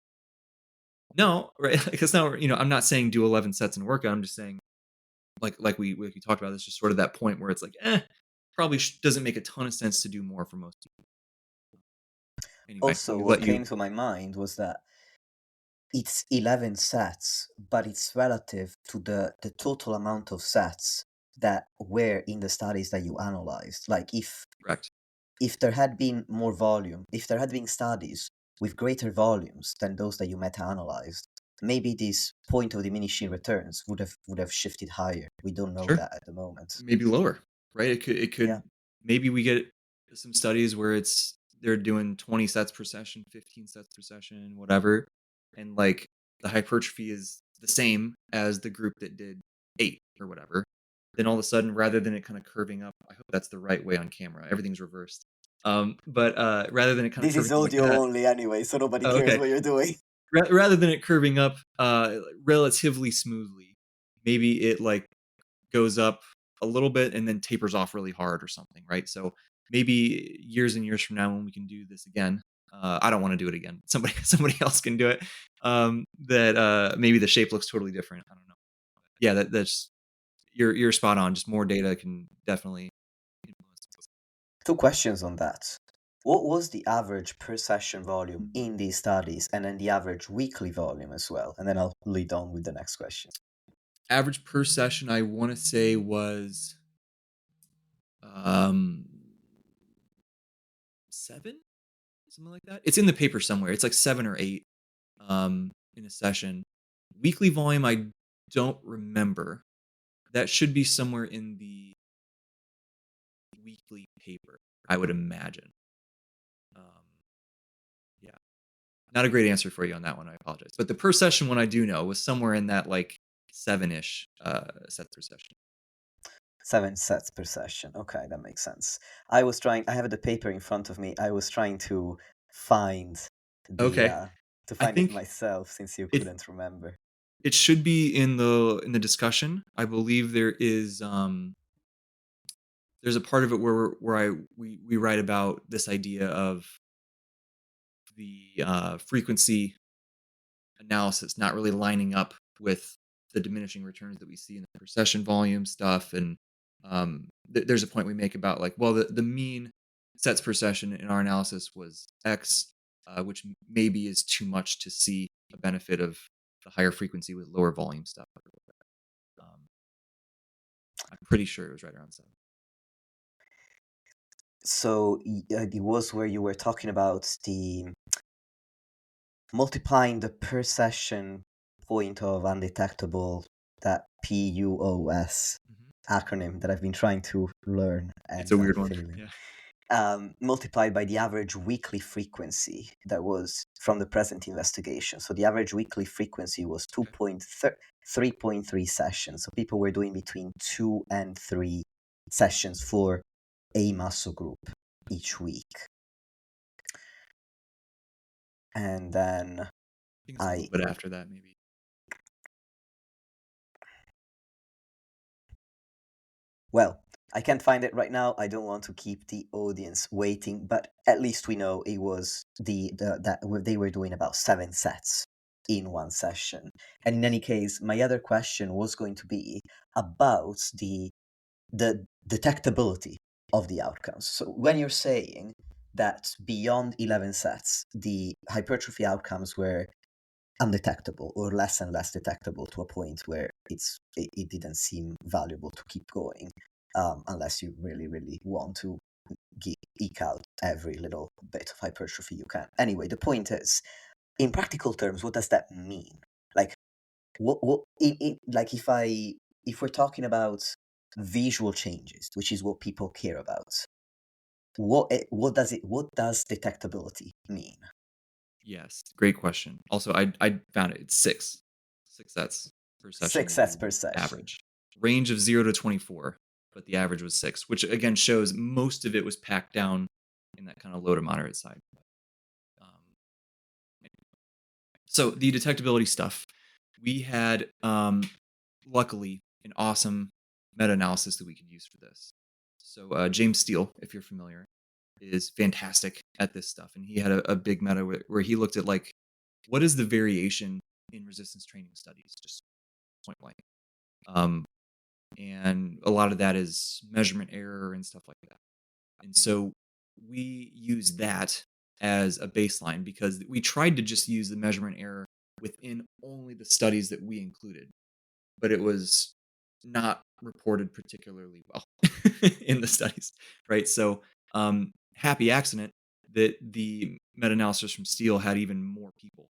No, right? Because now I'm not saying do 11 sets in a workout. I'm just saying like we talked about, it's just sort of that point where it's like, probably doesn't make a ton of sense to do more for most people. Anyway, Also, let what you. came to my mind was that it's 11 sets, but it's relative to the total amount of sets that were in the studies that you analyzed. Like Correct. if there had been more volume, if there had been studies with greater volumes than those that you meta-analyzed, maybe this point of diminishing returns would have shifted higher. We don't know Sure. that at the moment. Maybe lower, right? It could Yeah. maybe we get some studies where they're doing 20 sets per session, 15 sets per session, whatever, and like the hypertrophy is the same as the group that did 8 or whatever. Then all of a sudden, rather than it kind of curving up, I hope that's the right way on camera. Everything's reversed. But rather than it kind of This is curving like audio that. only anyway, so nobody Oh, cares okay. what you're doing. Rather than it curving up relatively smoothly, maybe it like goes up a little bit and then tapers off really hard or something, right? So maybe years and years from now when we can do this again, I don't want to do it again. Somebody else can do it. That maybe the shape looks totally different. I don't know. Yeah, that's you're spot on. Just more data can definitely influence. Two questions on that. What was the average per session volume in these studies, and then the average weekly volume as well? And then I'll lead on with the next question. Average per session, I want to say was 7, something like that. It's in the paper somewhere. It's like 7 or 8 in a session. Weekly volume, I don't remember. That should be somewhere in the weekly paper, I would imagine. Yeah, not a great answer for you on that one. I apologize. But the per session one I do know was somewhere in that like 7-ish sets per session. 7 sets per session. Okay, that makes sense. I have the paper in front of me. I was trying to find Okay, I it think myself since you it couldn't remember. it should be in the discussion. I believe there's a part of it where we write about this idea of the frequency analysis not really lining up with the diminishing returns that we see in the per session volume stuff. And there's a point we make about like, well, the mean sets per session in our analysis was X, which maybe is too much to see a benefit of the higher frequency with lower volume stuff. I'm pretty sure it was right around 7. So it was where you were talking about the multiplying the per session point of undetectable, that PUOS acronym that I've been trying to learn It's a and I'm weird one. failing. Yeah. Multiplied by the average weekly frequency that was from the present investigation. So the average weekly frequency was 3.3 sessions. So people were doing between 2 and 3 sessions for a muscle group each week. And then I think it's a little bit after that, maybe. Well, I can't find it right now. I don't want to keep the audience waiting, but at least we know it was that they were doing about 7 sets in one session. And in any case, my other question was going to be about the detectability of the outcomes. So when you're saying that beyond 11 sets, the hypertrophy outcomes were undetectable or less and less detectable to a point where it didn't seem valuable to keep going, unless you really, really want to eke out every little bit of hypertrophy you can. Anyway, the point is, in practical terms, what does that mean? Like, like if we're talking about visual changes, which is what people care about, what does detectability mean? Yes, great question. Also, I found it. It's 6 sets per session 6 is sets per the session. average. Range of 0 to 24, but the average was 6, which again shows most of it was packed down in that kind of low to moderate side. So the detectability stuff, we had luckily an awesome meta-analysis that we could use for this. So James Steele, if you're familiar, is fantastic at this stuff, and he had a big meta where he looked at like, what is the variation in resistance training studies, just point blank. And a lot of that is measurement error and stuff like that. And so we use that as a baseline because we tried to just use the measurement error within only the studies that we included, but it was not reported particularly well in the studies, right? So happy accident that the meta-analysis from Steele had even more people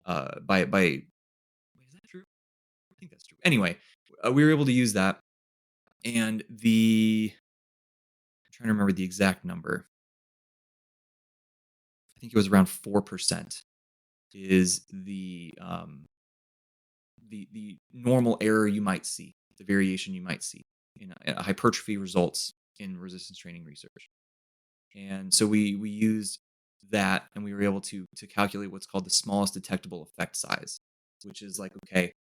by wait, is that true? I think that's true. Anyway, we were able to use that, and I'm trying to remember the exact number. think it was around 4% is the normal error you might see, the variation you might see in hypertrophy results in resistance training research. And so we used that, and we were able to calculate what's called the smallest detectable effect size, which is like, okay,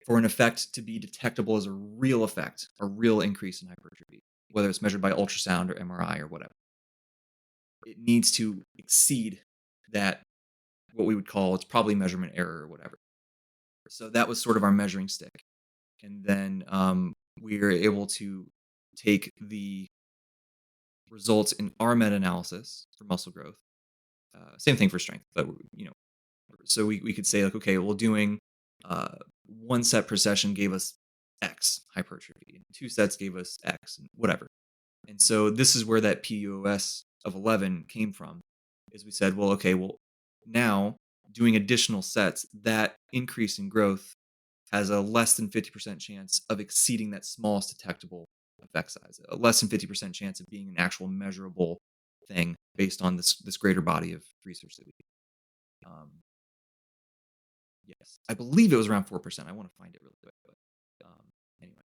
for an effect to be detectable as a real effect, a real increase in hypertrophy, whether it's measured by ultrasound or MRI or whatever, it needs to exceed that, what we would call, it's probably measurement error or whatever. So that was sort of our measuring stick. And then we were able to take the results in our meta-analysis for muscle growth. Same thing for strength, but so we could say like, okay, well, doing 1 set per session gave us X hypertrophy, and 2 sets gave us X, and whatever. And so this is where that PUOS of 11 came from. Is we said, well, okay, well, now doing additional sets, that increase in growth has a less than 50% chance of exceeding that smallest detectable effect size, a less than 50% chance of being an actual measurable thing based on this greater body of research that we do. Yes, I believe it was around 4%. I want to find it really quick, but anyway,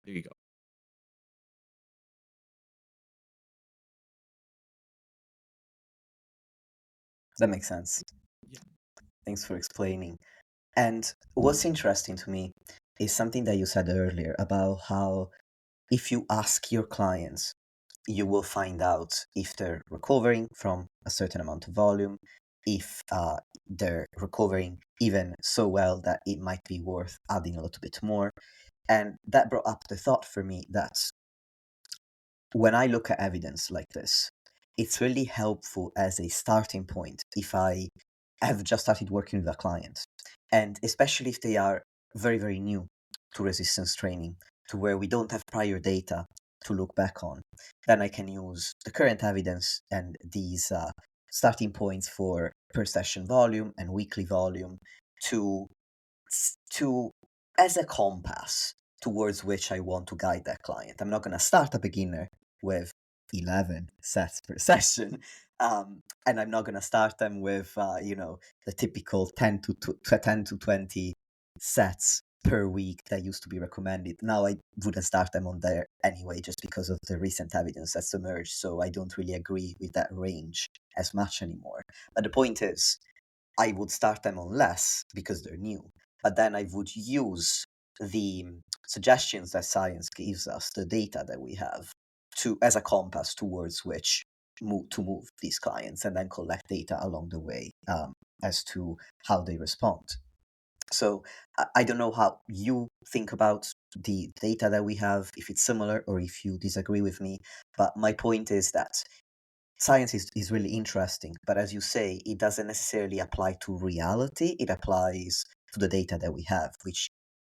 there you go. That makes sense. Yeah. Thanks for explaining. And what's interesting to me is something that you said earlier about how if you ask your clients, you will find out if they're recovering from a certain amount of volume, if they're recovering even so well that it might be worth adding a little bit more. And that brought up the thought for me that when I look at evidence like this, it's really helpful as a starting point if I have just started working with a client, and especially if they are very, very new to resistance training, to where we don't have prior data to look back on. Then I can use the current evidence and these starting points for per session volume and weekly volume to to as a compass towards which I want to guide that client. I'm not going to start a beginner with 11 sets per session. And I'm not going to start them with, the typical 10 to 20 sets per week that used to be recommended. Now I wouldn't start them on there anyway, just because of the recent evidence that's emerged. So I don't really agree with that range as much anymore. But the point is, I would start them on less because they're new. But then I would use the suggestions that science gives us, the data that we have, to as a compass towards which to move these clients, and then collect data along the way as to how they respond. So I don't know how you think about the data that we have, if it's similar or if you disagree with me. But my point is that science is really interesting, but as you say, it doesn't necessarily apply to reality. It applies to the data that we have, which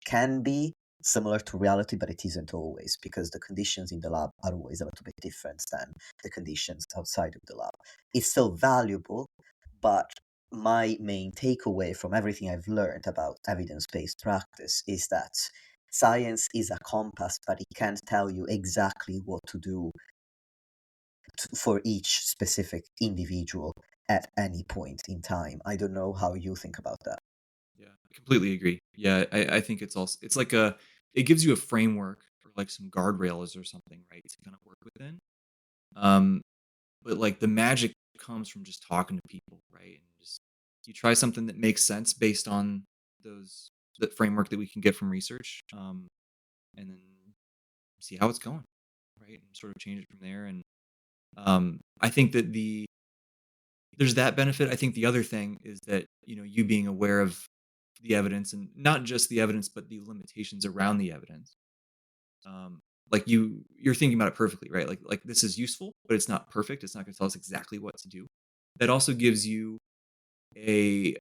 can be similar to reality, but it isn't always, because the conditions in the lab are always a little bit different than the conditions outside of the lab. It's still valuable, but my main takeaway from everything I've learned about evidence-based practice is that science is a compass, but it can't tell you exactly what to do for each specific individual at any point in time. I don't know how you think about that. Yeah, I completely agree. Yeah, I think it's also, it's like it gives you a framework or like some guardrails or something, right, to kind of work within. Um, but like the magic comes from just talking to people, right? And just you try something that makes sense based on those that framework that we can get from research, and then see how it's going, right? And sort of change it from there. And I think that there's that benefit. I think the other thing is that, you being aware of the evidence, and not just the evidence, but the limitations around the evidence. Like you're thinking about it perfectly, right? Like this is useful, but it's not perfect. It's not going to tell us exactly what to do. That also gives you a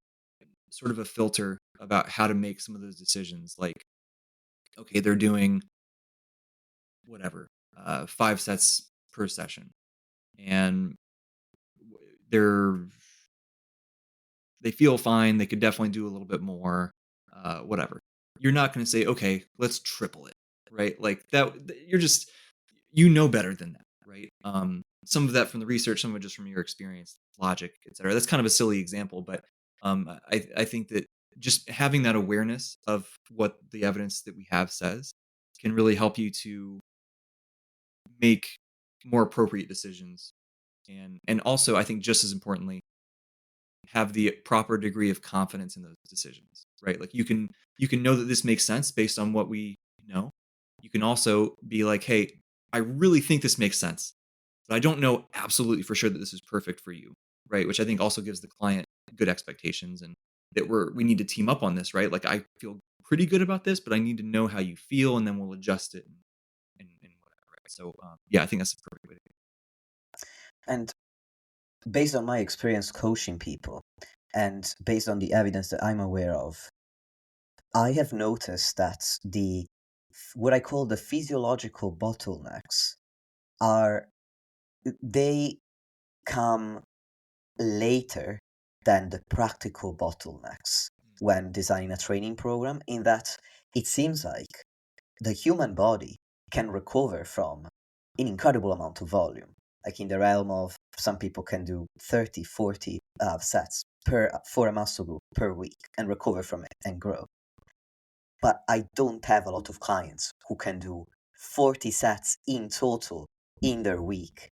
sort of a filter about how to make some of those decisions. Like, okay, they're doing whatever, 5 sets per session, and they're they feel fine. They could definitely do a little bit more, whatever. You're not going to say, okay, let's triple it, right? Like that. You're just, better than that, right? Some of that from the research, some of it just from your experience. logic, etc. That's kind of a silly example, but I think that just having that awareness of what the evidence that we have says can really help you to make more appropriate decisions. And also, I think just as importantly, have the proper degree of confidence in those decisions, right? Like you can know that this makes sense based on what we know. You can also be like, hey, I really think this makes sense, but I don't know absolutely for sure that this is perfect for you, right? Which I think also gives the client good expectations, and that we need to team up on this, right? Like I feel pretty good about this, but I need to know how you feel, and then we'll adjust it and whatever. Right? So yeah, I think that's the perfect way to do And based on my experience coaching people, and based on the evidence that I'm aware of, I have noticed that the what I call the physiological bottlenecks are they come later than the practical bottlenecks when designing a training program, in that it seems like the human body can recover from an incredible amount of volume. Like in the realm of some people can do 30, 40 sets for a muscle group per week and recover from it and grow. But I don't have a lot of clients who can do 40 sets in total in their week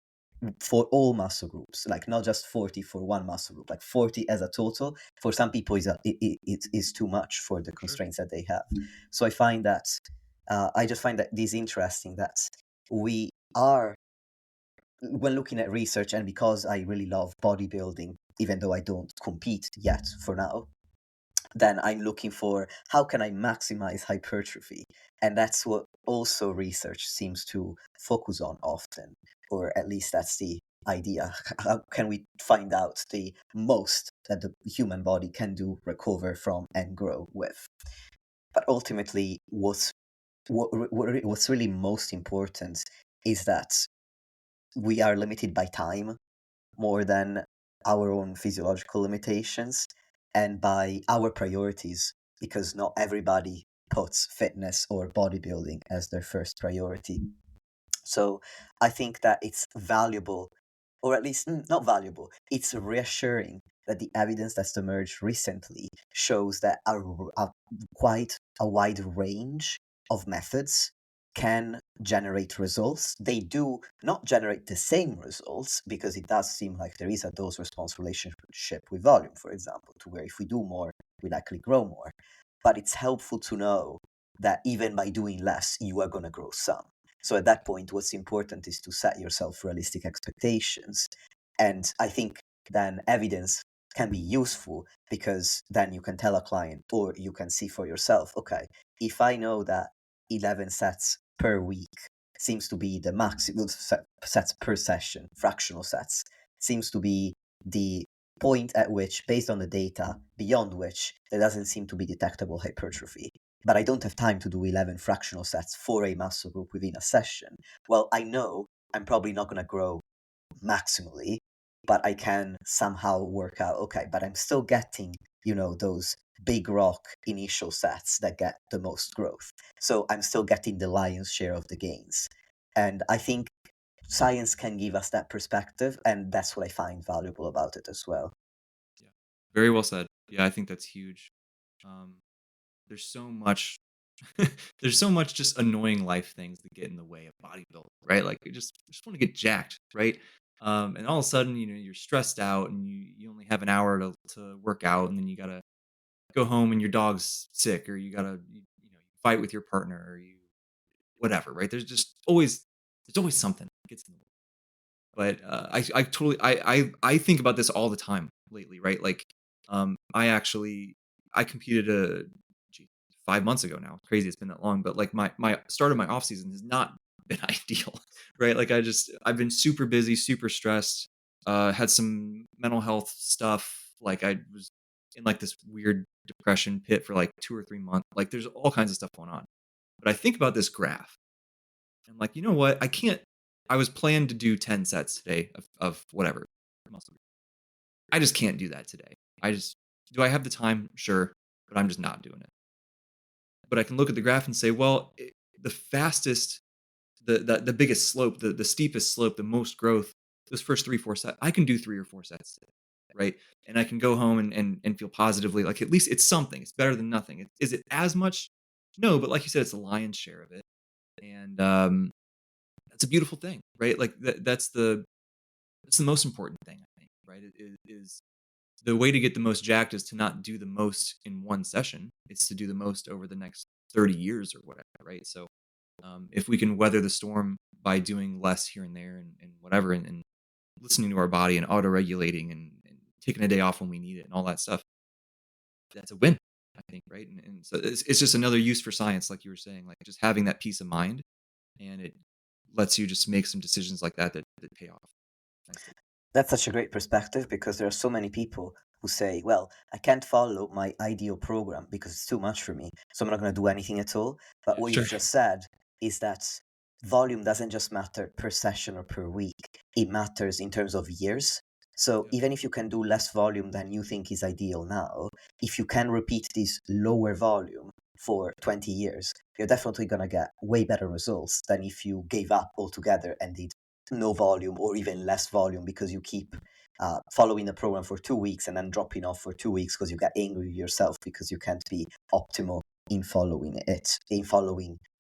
for all muscle groups, like not just 40 for one muscle group, like 40 as a total. For some people, it is too much for the Sure. constraints that they have. So I just find that this interesting that we are, when looking at research, and because I really love bodybuilding, even though I don't compete yet for now, then I'm looking for how can I maximize hypertrophy? And that's what also research seems to focus on often, or at least that's the idea. How can we find out the most that the human body can do, recover from, and grow with? But ultimately, what's really most important is that we are limited by time more than our own physiological limitations and by our priorities, because not everybody puts fitness or bodybuilding as their first priority. So I think that it's valuable, or at least not valuable, it's reassuring that the evidence that's emerged recently shows that quite a wide range of methods can generate results. They do not generate the same results, because it does seem like there is a dose response relationship with volume, for example, to where if we do more, we likely grow more. But it's helpful to know that even by doing less, you are going to grow some. So at that point, what's important is to set yourself realistic expectations. And I think then evidence can be useful, because then you can tell a client, or you can see for yourself, okay, if I know that 11 sets per week seems to be the maximum sets per session, fractional sets, seems to be the point at which, based on the data, beyond which there doesn't seem to be detectable hypertrophy, but I don't have time to do 11 fractional sets for a muscle group within a session. Well, I know I'm probably not going to grow maximally, but I can somehow work out, okay, but I'm still getting, those big rock initial sets that get the most growth. So I'm still getting the lion's share of the gains. And I think science can give us that perspective, and that's what I find valuable about it as well. Yeah. Very well said. Yeah, I think that's huge. Um, there's so much there's so much just annoying life things that get in the way of bodybuilding, right? Like you just want to get jacked, right? And all of a sudden, you're stressed out and you only have an hour to work out, and then you gotta go home and your dog's sick, or you gotta you fight with your partner, or you whatever, right? There's always something that gets in the way. But I totally I think about this all the time lately, right? Like I competed 5 months ago now. It's crazy it's been that long, but like my start of my off season has not been ideal, right? Like I've been super busy, super stressed, had some mental health stuff. Like I was in like this weird depression pit for like 2 or 3 months. Like there's all kinds of stuff going on. But I think about this graph. I'm like, you know what? I was planned to do 10 sets today of whatever muscle. I just can't do that today. Do I have the time? Sure, but I'm just not doing it. But I can look at the graph and say, well, the fastest, the biggest slope, the steepest slope, the most growth those first 3, 4 sets, I can do 3 or 4 sets today, right? And I can go home and feel positively like at least it's something. It's better than nothing. Is it as much? No, but like you said, it's the lion's share of it, and that's a beautiful thing, right? Like that's the most important thing, I think, right? Is the way to get the most jacked is to not do the most in one session. It's to do the most over the next 30 years or whatever, right? So if we can weather the storm by doing less here and there and whatever, and listening to our body and auto-regulating and taking a day off when we need it and all that stuff, that's a win, I think, right? And so it's just another use for science, like you were saying, like just having that peace of mind, and it lets you just make some decisions like that pay off nicely. That's such a great perspective because there are so many people who say, well, I can't follow my ideal program because it's too much for me, so I'm not going to do anything at all. But Yeah, what sure. you've just said is that volume doesn't just matter per session or per week, it matters in terms of years. So Yeah. even if you can do less volume than you think is ideal now, if you can repeat this lower volume for 20 years, you're definitely going to get way better results than if you gave up altogether and did no volume or even less volume because you keep following the program for 2 weeks and then dropping off for 2 weeks because you get angry with yourself because you can't be optimal in following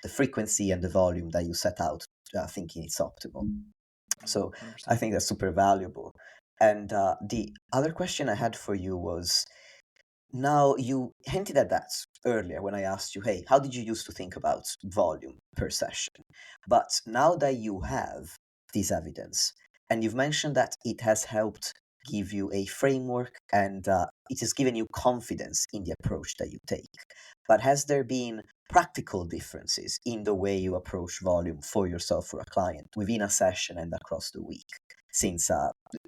the frequency and the volume that you set out thinking it's optimal. Yeah, So I 100%. think that's super valuable. And the other question I had for you was, now, you hinted at that earlier when I asked you, hey, how did you used to think about volume per session? But now that you have this evidence, and you've mentioned that it has helped give you a framework and it has given you confidence in the approach that you take. But has there been practical differences in the way you approach volume for yourself or a client within a session and across the week since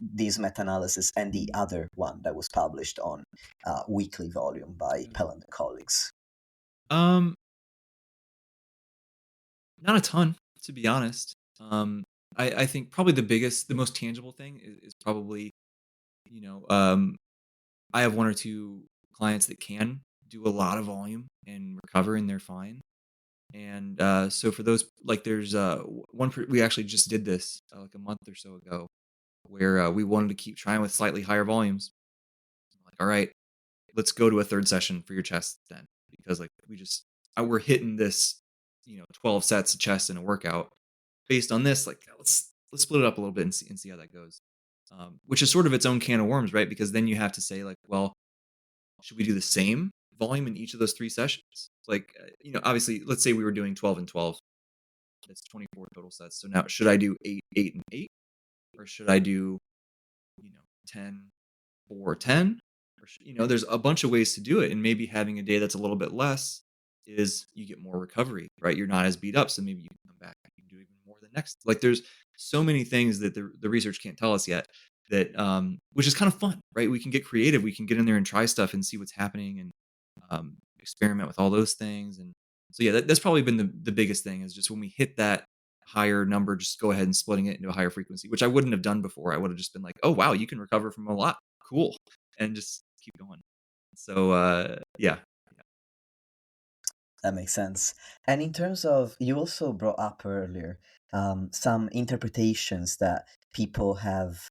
this meta-analysis and the other one that was published on weekly volume by Yeah. Pell and colleagues? Um, Not a ton, to be honest. I think probably the most tangible thing is probably, you know, I have 1 or 2 clients that can do a lot of volume and recover, and they're fine. And so for those, like, there's we actually just did this like a month or so ago, where we wanted to keep trying with slightly higher volumes. Like, all right, let's go to a third session for your chest then, because like we're hitting this, 12 sets of chest in a workout. Based on this, like, let's split it up a little bit and see how that goes. Which is sort of its own can of worms, right? Because then you have to say, like, well, should we do the same volume in each of those 3 sessions? Like, obviously, let's say we were doing 12 and 12. That's 24 total sets. So now, should I do 8, 8, and 8, or should I do, 10, 4, 10? Or there's a bunch of ways to do it, and maybe having a day that's a little bit less is you get more recovery, right? You're not as beat up, so maybe you can come back and you can do even more the next. Like, there's so many things that the research can't tell us yet, that which is kind of fun, right? We can get creative, we can get in there and try stuff and see what's happening, and experiment with all those things. And so yeah, that's probably been the biggest thing, is just when we hit that higher number, just go ahead and splitting it into a higher frequency, which I wouldn't have done before. I would have just been like, oh wow, you can recover from a lot, cool, and just keep going. So yeah. That makes sense. And in terms of, you also brought up earlier some interpretations that people have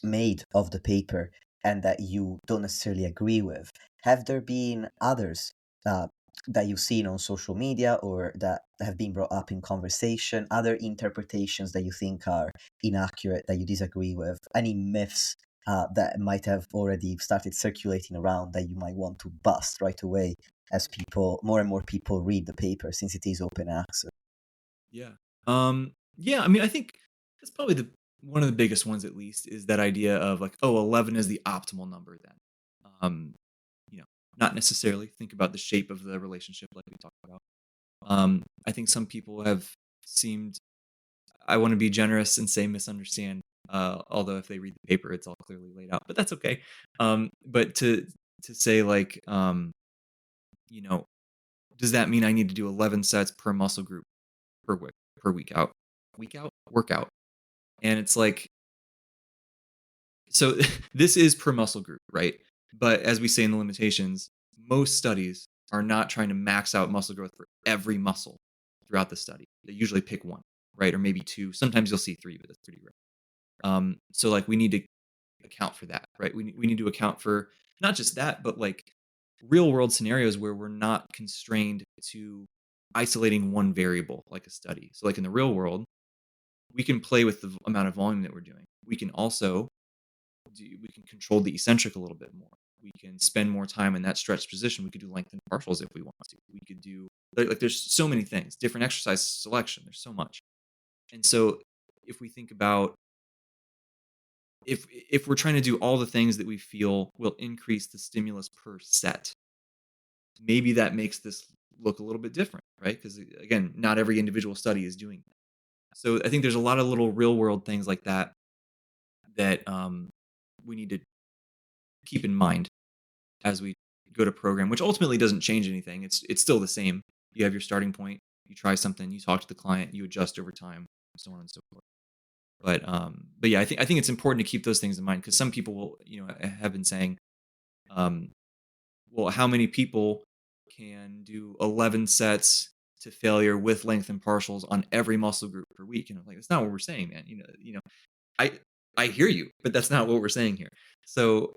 made of the paper and that you don't necessarily agree with. Have there been others uh, that you've seen on social media or that have been brought up in conversation, other interpretations that you think are inaccurate, that you disagree with? Any myths that might have already started circulating around that you might want to bust right away as more and more people read the paper since it is open access? Yeah. Yeah, I mean, I think that's probably the one of the biggest ones, at least, is that idea of like, oh, 11 is the optimal number then. Um, you know, not necessarily think about the shape of the relationship like we talked about. I think some people have seemed, I want to be generous and say misunderstand, although if they read the paper, it's all clearly laid out, but that's okay. But to say like, you know, does that mean I need to do 11 sets per muscle group per week workout? And it's like, so this is per muscle group, right? But as we say in the limitations, most studies are not trying to max out muscle growth for every muscle throughout the study. They usually pick one, right? Or maybe two. Sometimes you'll see three, but that's pretty rare. So like we need to account for that, right? We need to account for not just that, but like real world scenarios where we're not constrained to isolating one variable like a study. So like in the real world, we can play with the amount of volume that we're doing. We can also we can control the eccentric a little bit more. We can spend more time in that stretched position. We could do lengthened partials if we want to. We could do like there's so many things, different exercise selection. There's so much. And so if we think about if we're trying to do all the things that we feel will increase the stimulus per set, maybe that makes this look a little bit different, right? Because again, not every individual study is doing that. So I think there's a lot of little real world things like that that we need to keep in mind as we go to program, which ultimately doesn't change anything. It's still the same. You have your starting point, you try something, you talk to the client, you adjust over time, so on and so forth. But yeah, I think it's important to keep those things in mind because some people will, have been saying, um, well, how many people can do 11 sets to failure with length and partials on every muscle group per week? And I'm like, that's not what we're saying, man. I I hear you, but that's not what we're saying here. So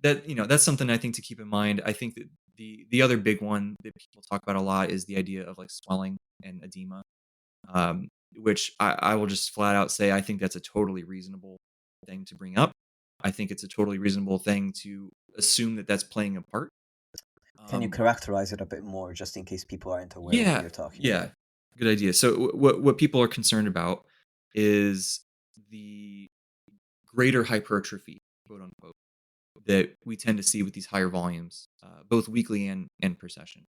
that's something I think to keep in mind. I think that the other big one that people talk about a lot is the idea of like swelling and edema, which I will just flat out say I think that's a totally reasonable thing to bring up. I think it's a totally reasonable thing to assume that that's playing a part. Can you Um, characterize it a bit more, just in case people aren't aware of what yeah, you're talking yeah, about? good idea. So what people are concerned about is the greater hypertrophy, quote unquote, that we tend to see with these higher volumes, both weekly and per session,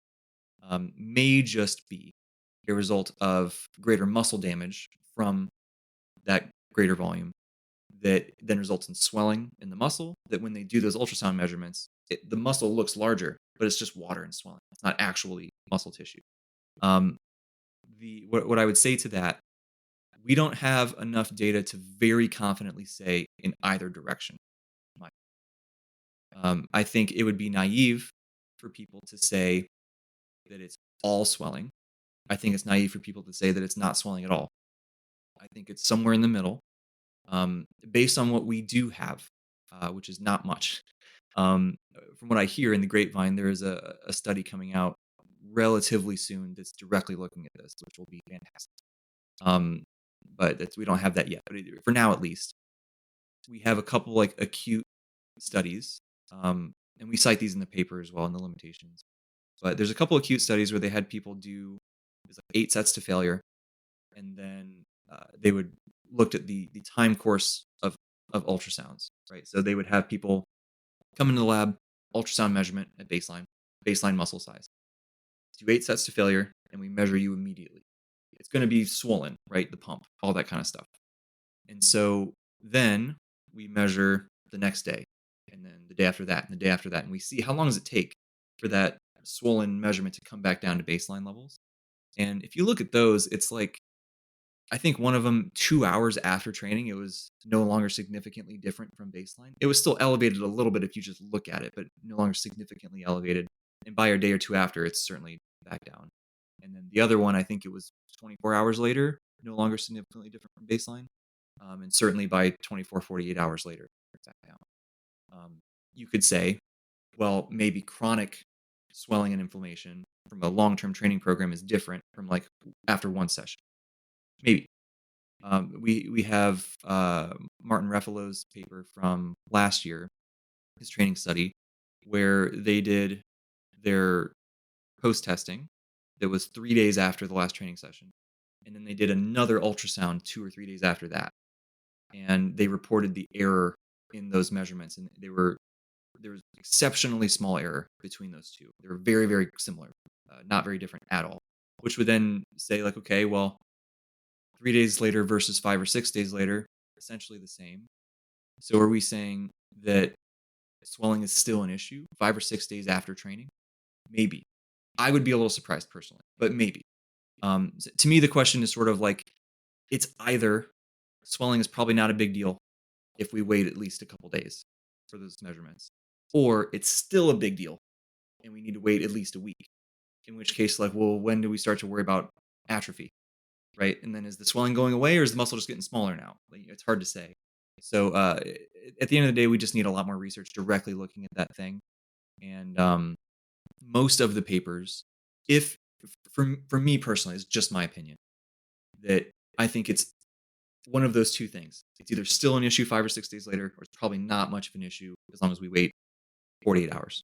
may just be a result of greater muscle damage from that greater volume that then results in swelling in the muscle. That when they do those ultrasound measurements, the muscle looks larger, but it's just water and swelling. It's not actually muscle tissue. Um, what I would say to that, we don't have enough data to very confidently say in either direction. I think it would be naive for people to say that it's all swelling. I think it's naive for people to say that it's not swelling at all. I think it's somewhere in the middle, based on what we do have, which is not much. From what I hear in the grapevine, there is a study coming out relatively soon that's directly looking at this, which will be fantastic. But we don't have that yet. But for now, at least, we have a couple like acute studies, and we cite these in the paper as well in the limitations. But there's a couple acute studies where they had people do it was like 8 sets to failure, and then they would looked at the time course of ultrasounds, right? So they would have people come into the lab, ultrasound measurement at baseline muscle size, do 8 sets to failure, and we measure you immediately. It's going to be swollen, right? The pump, all that kind of stuff. And so then we measure the next day, and then the day after that, and the day after that, and we see how long does it take for that swollen measurement to come back down to baseline levels. And if you look at those, it's like I think one of them 2 hours after training, it was no longer significantly different from baseline. It was still elevated a little bit if you just look at it, but no longer significantly elevated. And by a day or two after, it's certainly back down. And then the other one, I think it was 24 hours later, no longer significantly different from baseline. And certainly by 24, 48 hours later, it's back down. You could say, well, maybe chronic swelling and inflammation from a long-term training program is different from like after one session. Maybe. We have Martin Refalo's paper from last year, his training study, where they did their post testing that was 3 days after the last training session. And then they did another ultrasound 2 or 3 days after that. And they reported the error in those measurements. And there was exceptionally small error between those two. They were very, very similar, not very different at all, which would then say like, okay, well, 3 days later versus 5 or 6 days later, essentially the same. So are we saying that swelling is still an issue 5 or 6 days after training? Maybe. I would be a little surprised personally, but maybe. To me, the question is sort of like it's either swelling is probably not a big deal if we wait at least a couple days for those measurements, or it's still a big deal and we need to wait at least a week. In which case, like, well, when do we start to worry about atrophy? Right? And then is the swelling going away or is the muscle just getting smaller now? Like, it's hard to say. So at the end of the day, we just need a lot more research directly looking at that thing. And most of the papers, if for me personally, it's just my opinion, that I think it's one of those two things. It's either still an issue 5 or 6 days later, or it's probably not much of an issue as long as we wait 48 hours.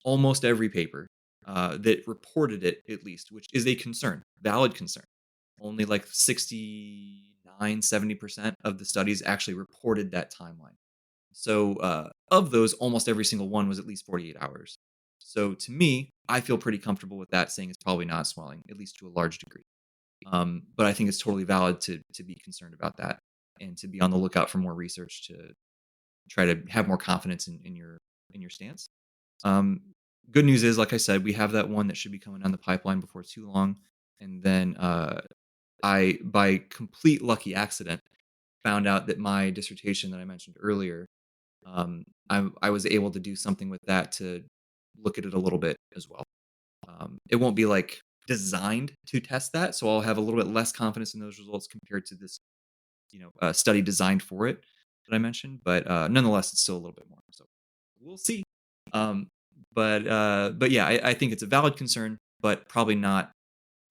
Almost every paper that reported it, at least, which is a concern, valid concern. Only like 69-70% of the studies actually reported that timeline. So of those, almost every single one was at least 48 hours. So to me, I feel pretty comfortable with that, saying it's probably not swelling, at least to a large degree. But I think it's totally valid to be concerned about that and to be on the lookout for more research to try to have more confidence in your stance. Good news is, like I said, we have that one that should be coming down the pipeline before too long. And then I, by complete lucky accident, found out that my dissertation that I mentioned earlier, I was able to do something with that to look at it a little bit as well. It won't be like designed to test that, so I'll have a little bit less confidence in those results compared to this, study designed for it that I mentioned. But nonetheless, it's still a little bit more. So we'll see. But yeah, I think it's a valid concern, but probably not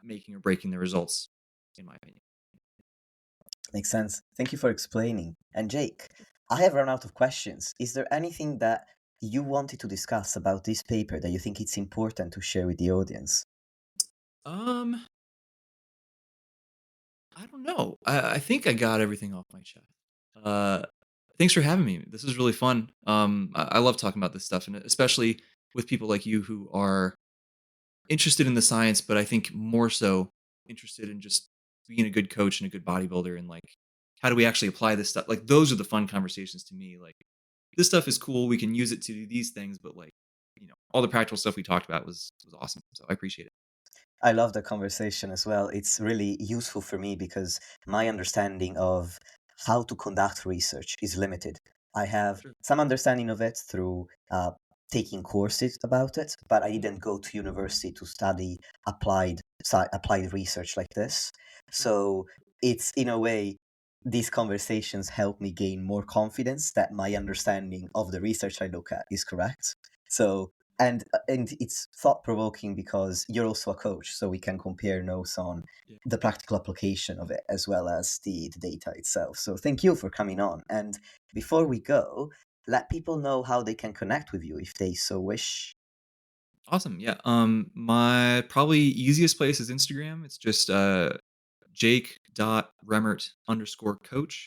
making or breaking the results, in my opinion. Makes sense. Thank you for explaining. And Jake, I have run out of questions. Is there anything that you wanted to discuss about this paper that you think it's important to share with the audience? I don't know. I think I got everything off my chest. Thanks for having me. This is really fun. I love talking about this stuff, and especially with people like you who are interested in the science, but I think more so interested in just being a good coach and a good bodybuilder, and like, how do we actually apply this stuff? Like, those are the fun conversations to me. Like, this stuff is cool. We can use it to do these things, but like, all the practical stuff we talked about was awesome. So I appreciate it. I love the conversation as well. It's really useful for me because my understanding of how to conduct research is limited. I have Sure. some understanding of it through taking courses about it, but I didn't go to university to study applied research like this. So it's, in a way, these conversations help me gain more confidence that my understanding of the research I look at is correct. So and it's thought provoking because you're also a coach, so we can compare notes on Yeah. the practical application of it as well as the data itself. So thank you for coming on. And before we go, let people know how they can connect with you if they so wish. Awesome. Yeah. My probably easiest place is Instagram. It's just Jake.Remmert_coach.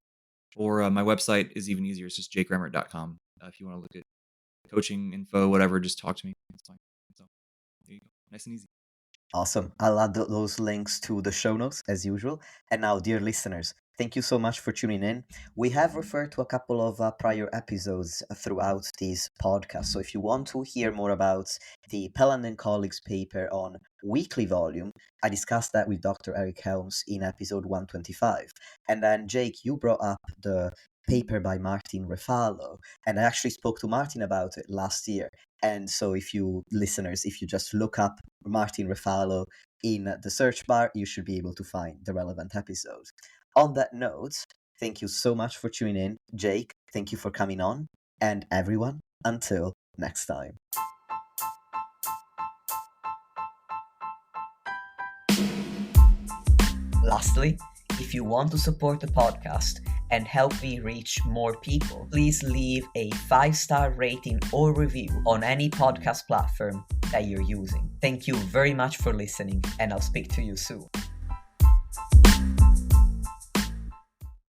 Or my website is even easier. It's just jakeremmert.com. If you want to look at coaching info, whatever, just talk to me. It's fine. So there you go. Nice and easy. Awesome. I'll add those links to the show notes as usual. And now, dear listeners, thank you so much for tuning in. We have referred to a couple of prior episodes throughout this podcast. So if you want to hear more about the Pelland and colleagues paper on weekly volume, I discussed that with Dr. Eric Helms in episode 125. And then, Jake, you brought up the paper by Martin Refalo, and I actually spoke to Martin about it last year. And so if you listeners, if you just look up Martin Refalo in the search bar, you should be able to find the relevant episode. On that note, thank you so much for tuning in. Jake, thank you for coming on. And everyone, until next time. Lastly, if you want to support the podcast and help me reach more people, please leave a 5-star rating or review on any podcast platform that you're using. Thank you very much for listening, and I'll speak to you soon.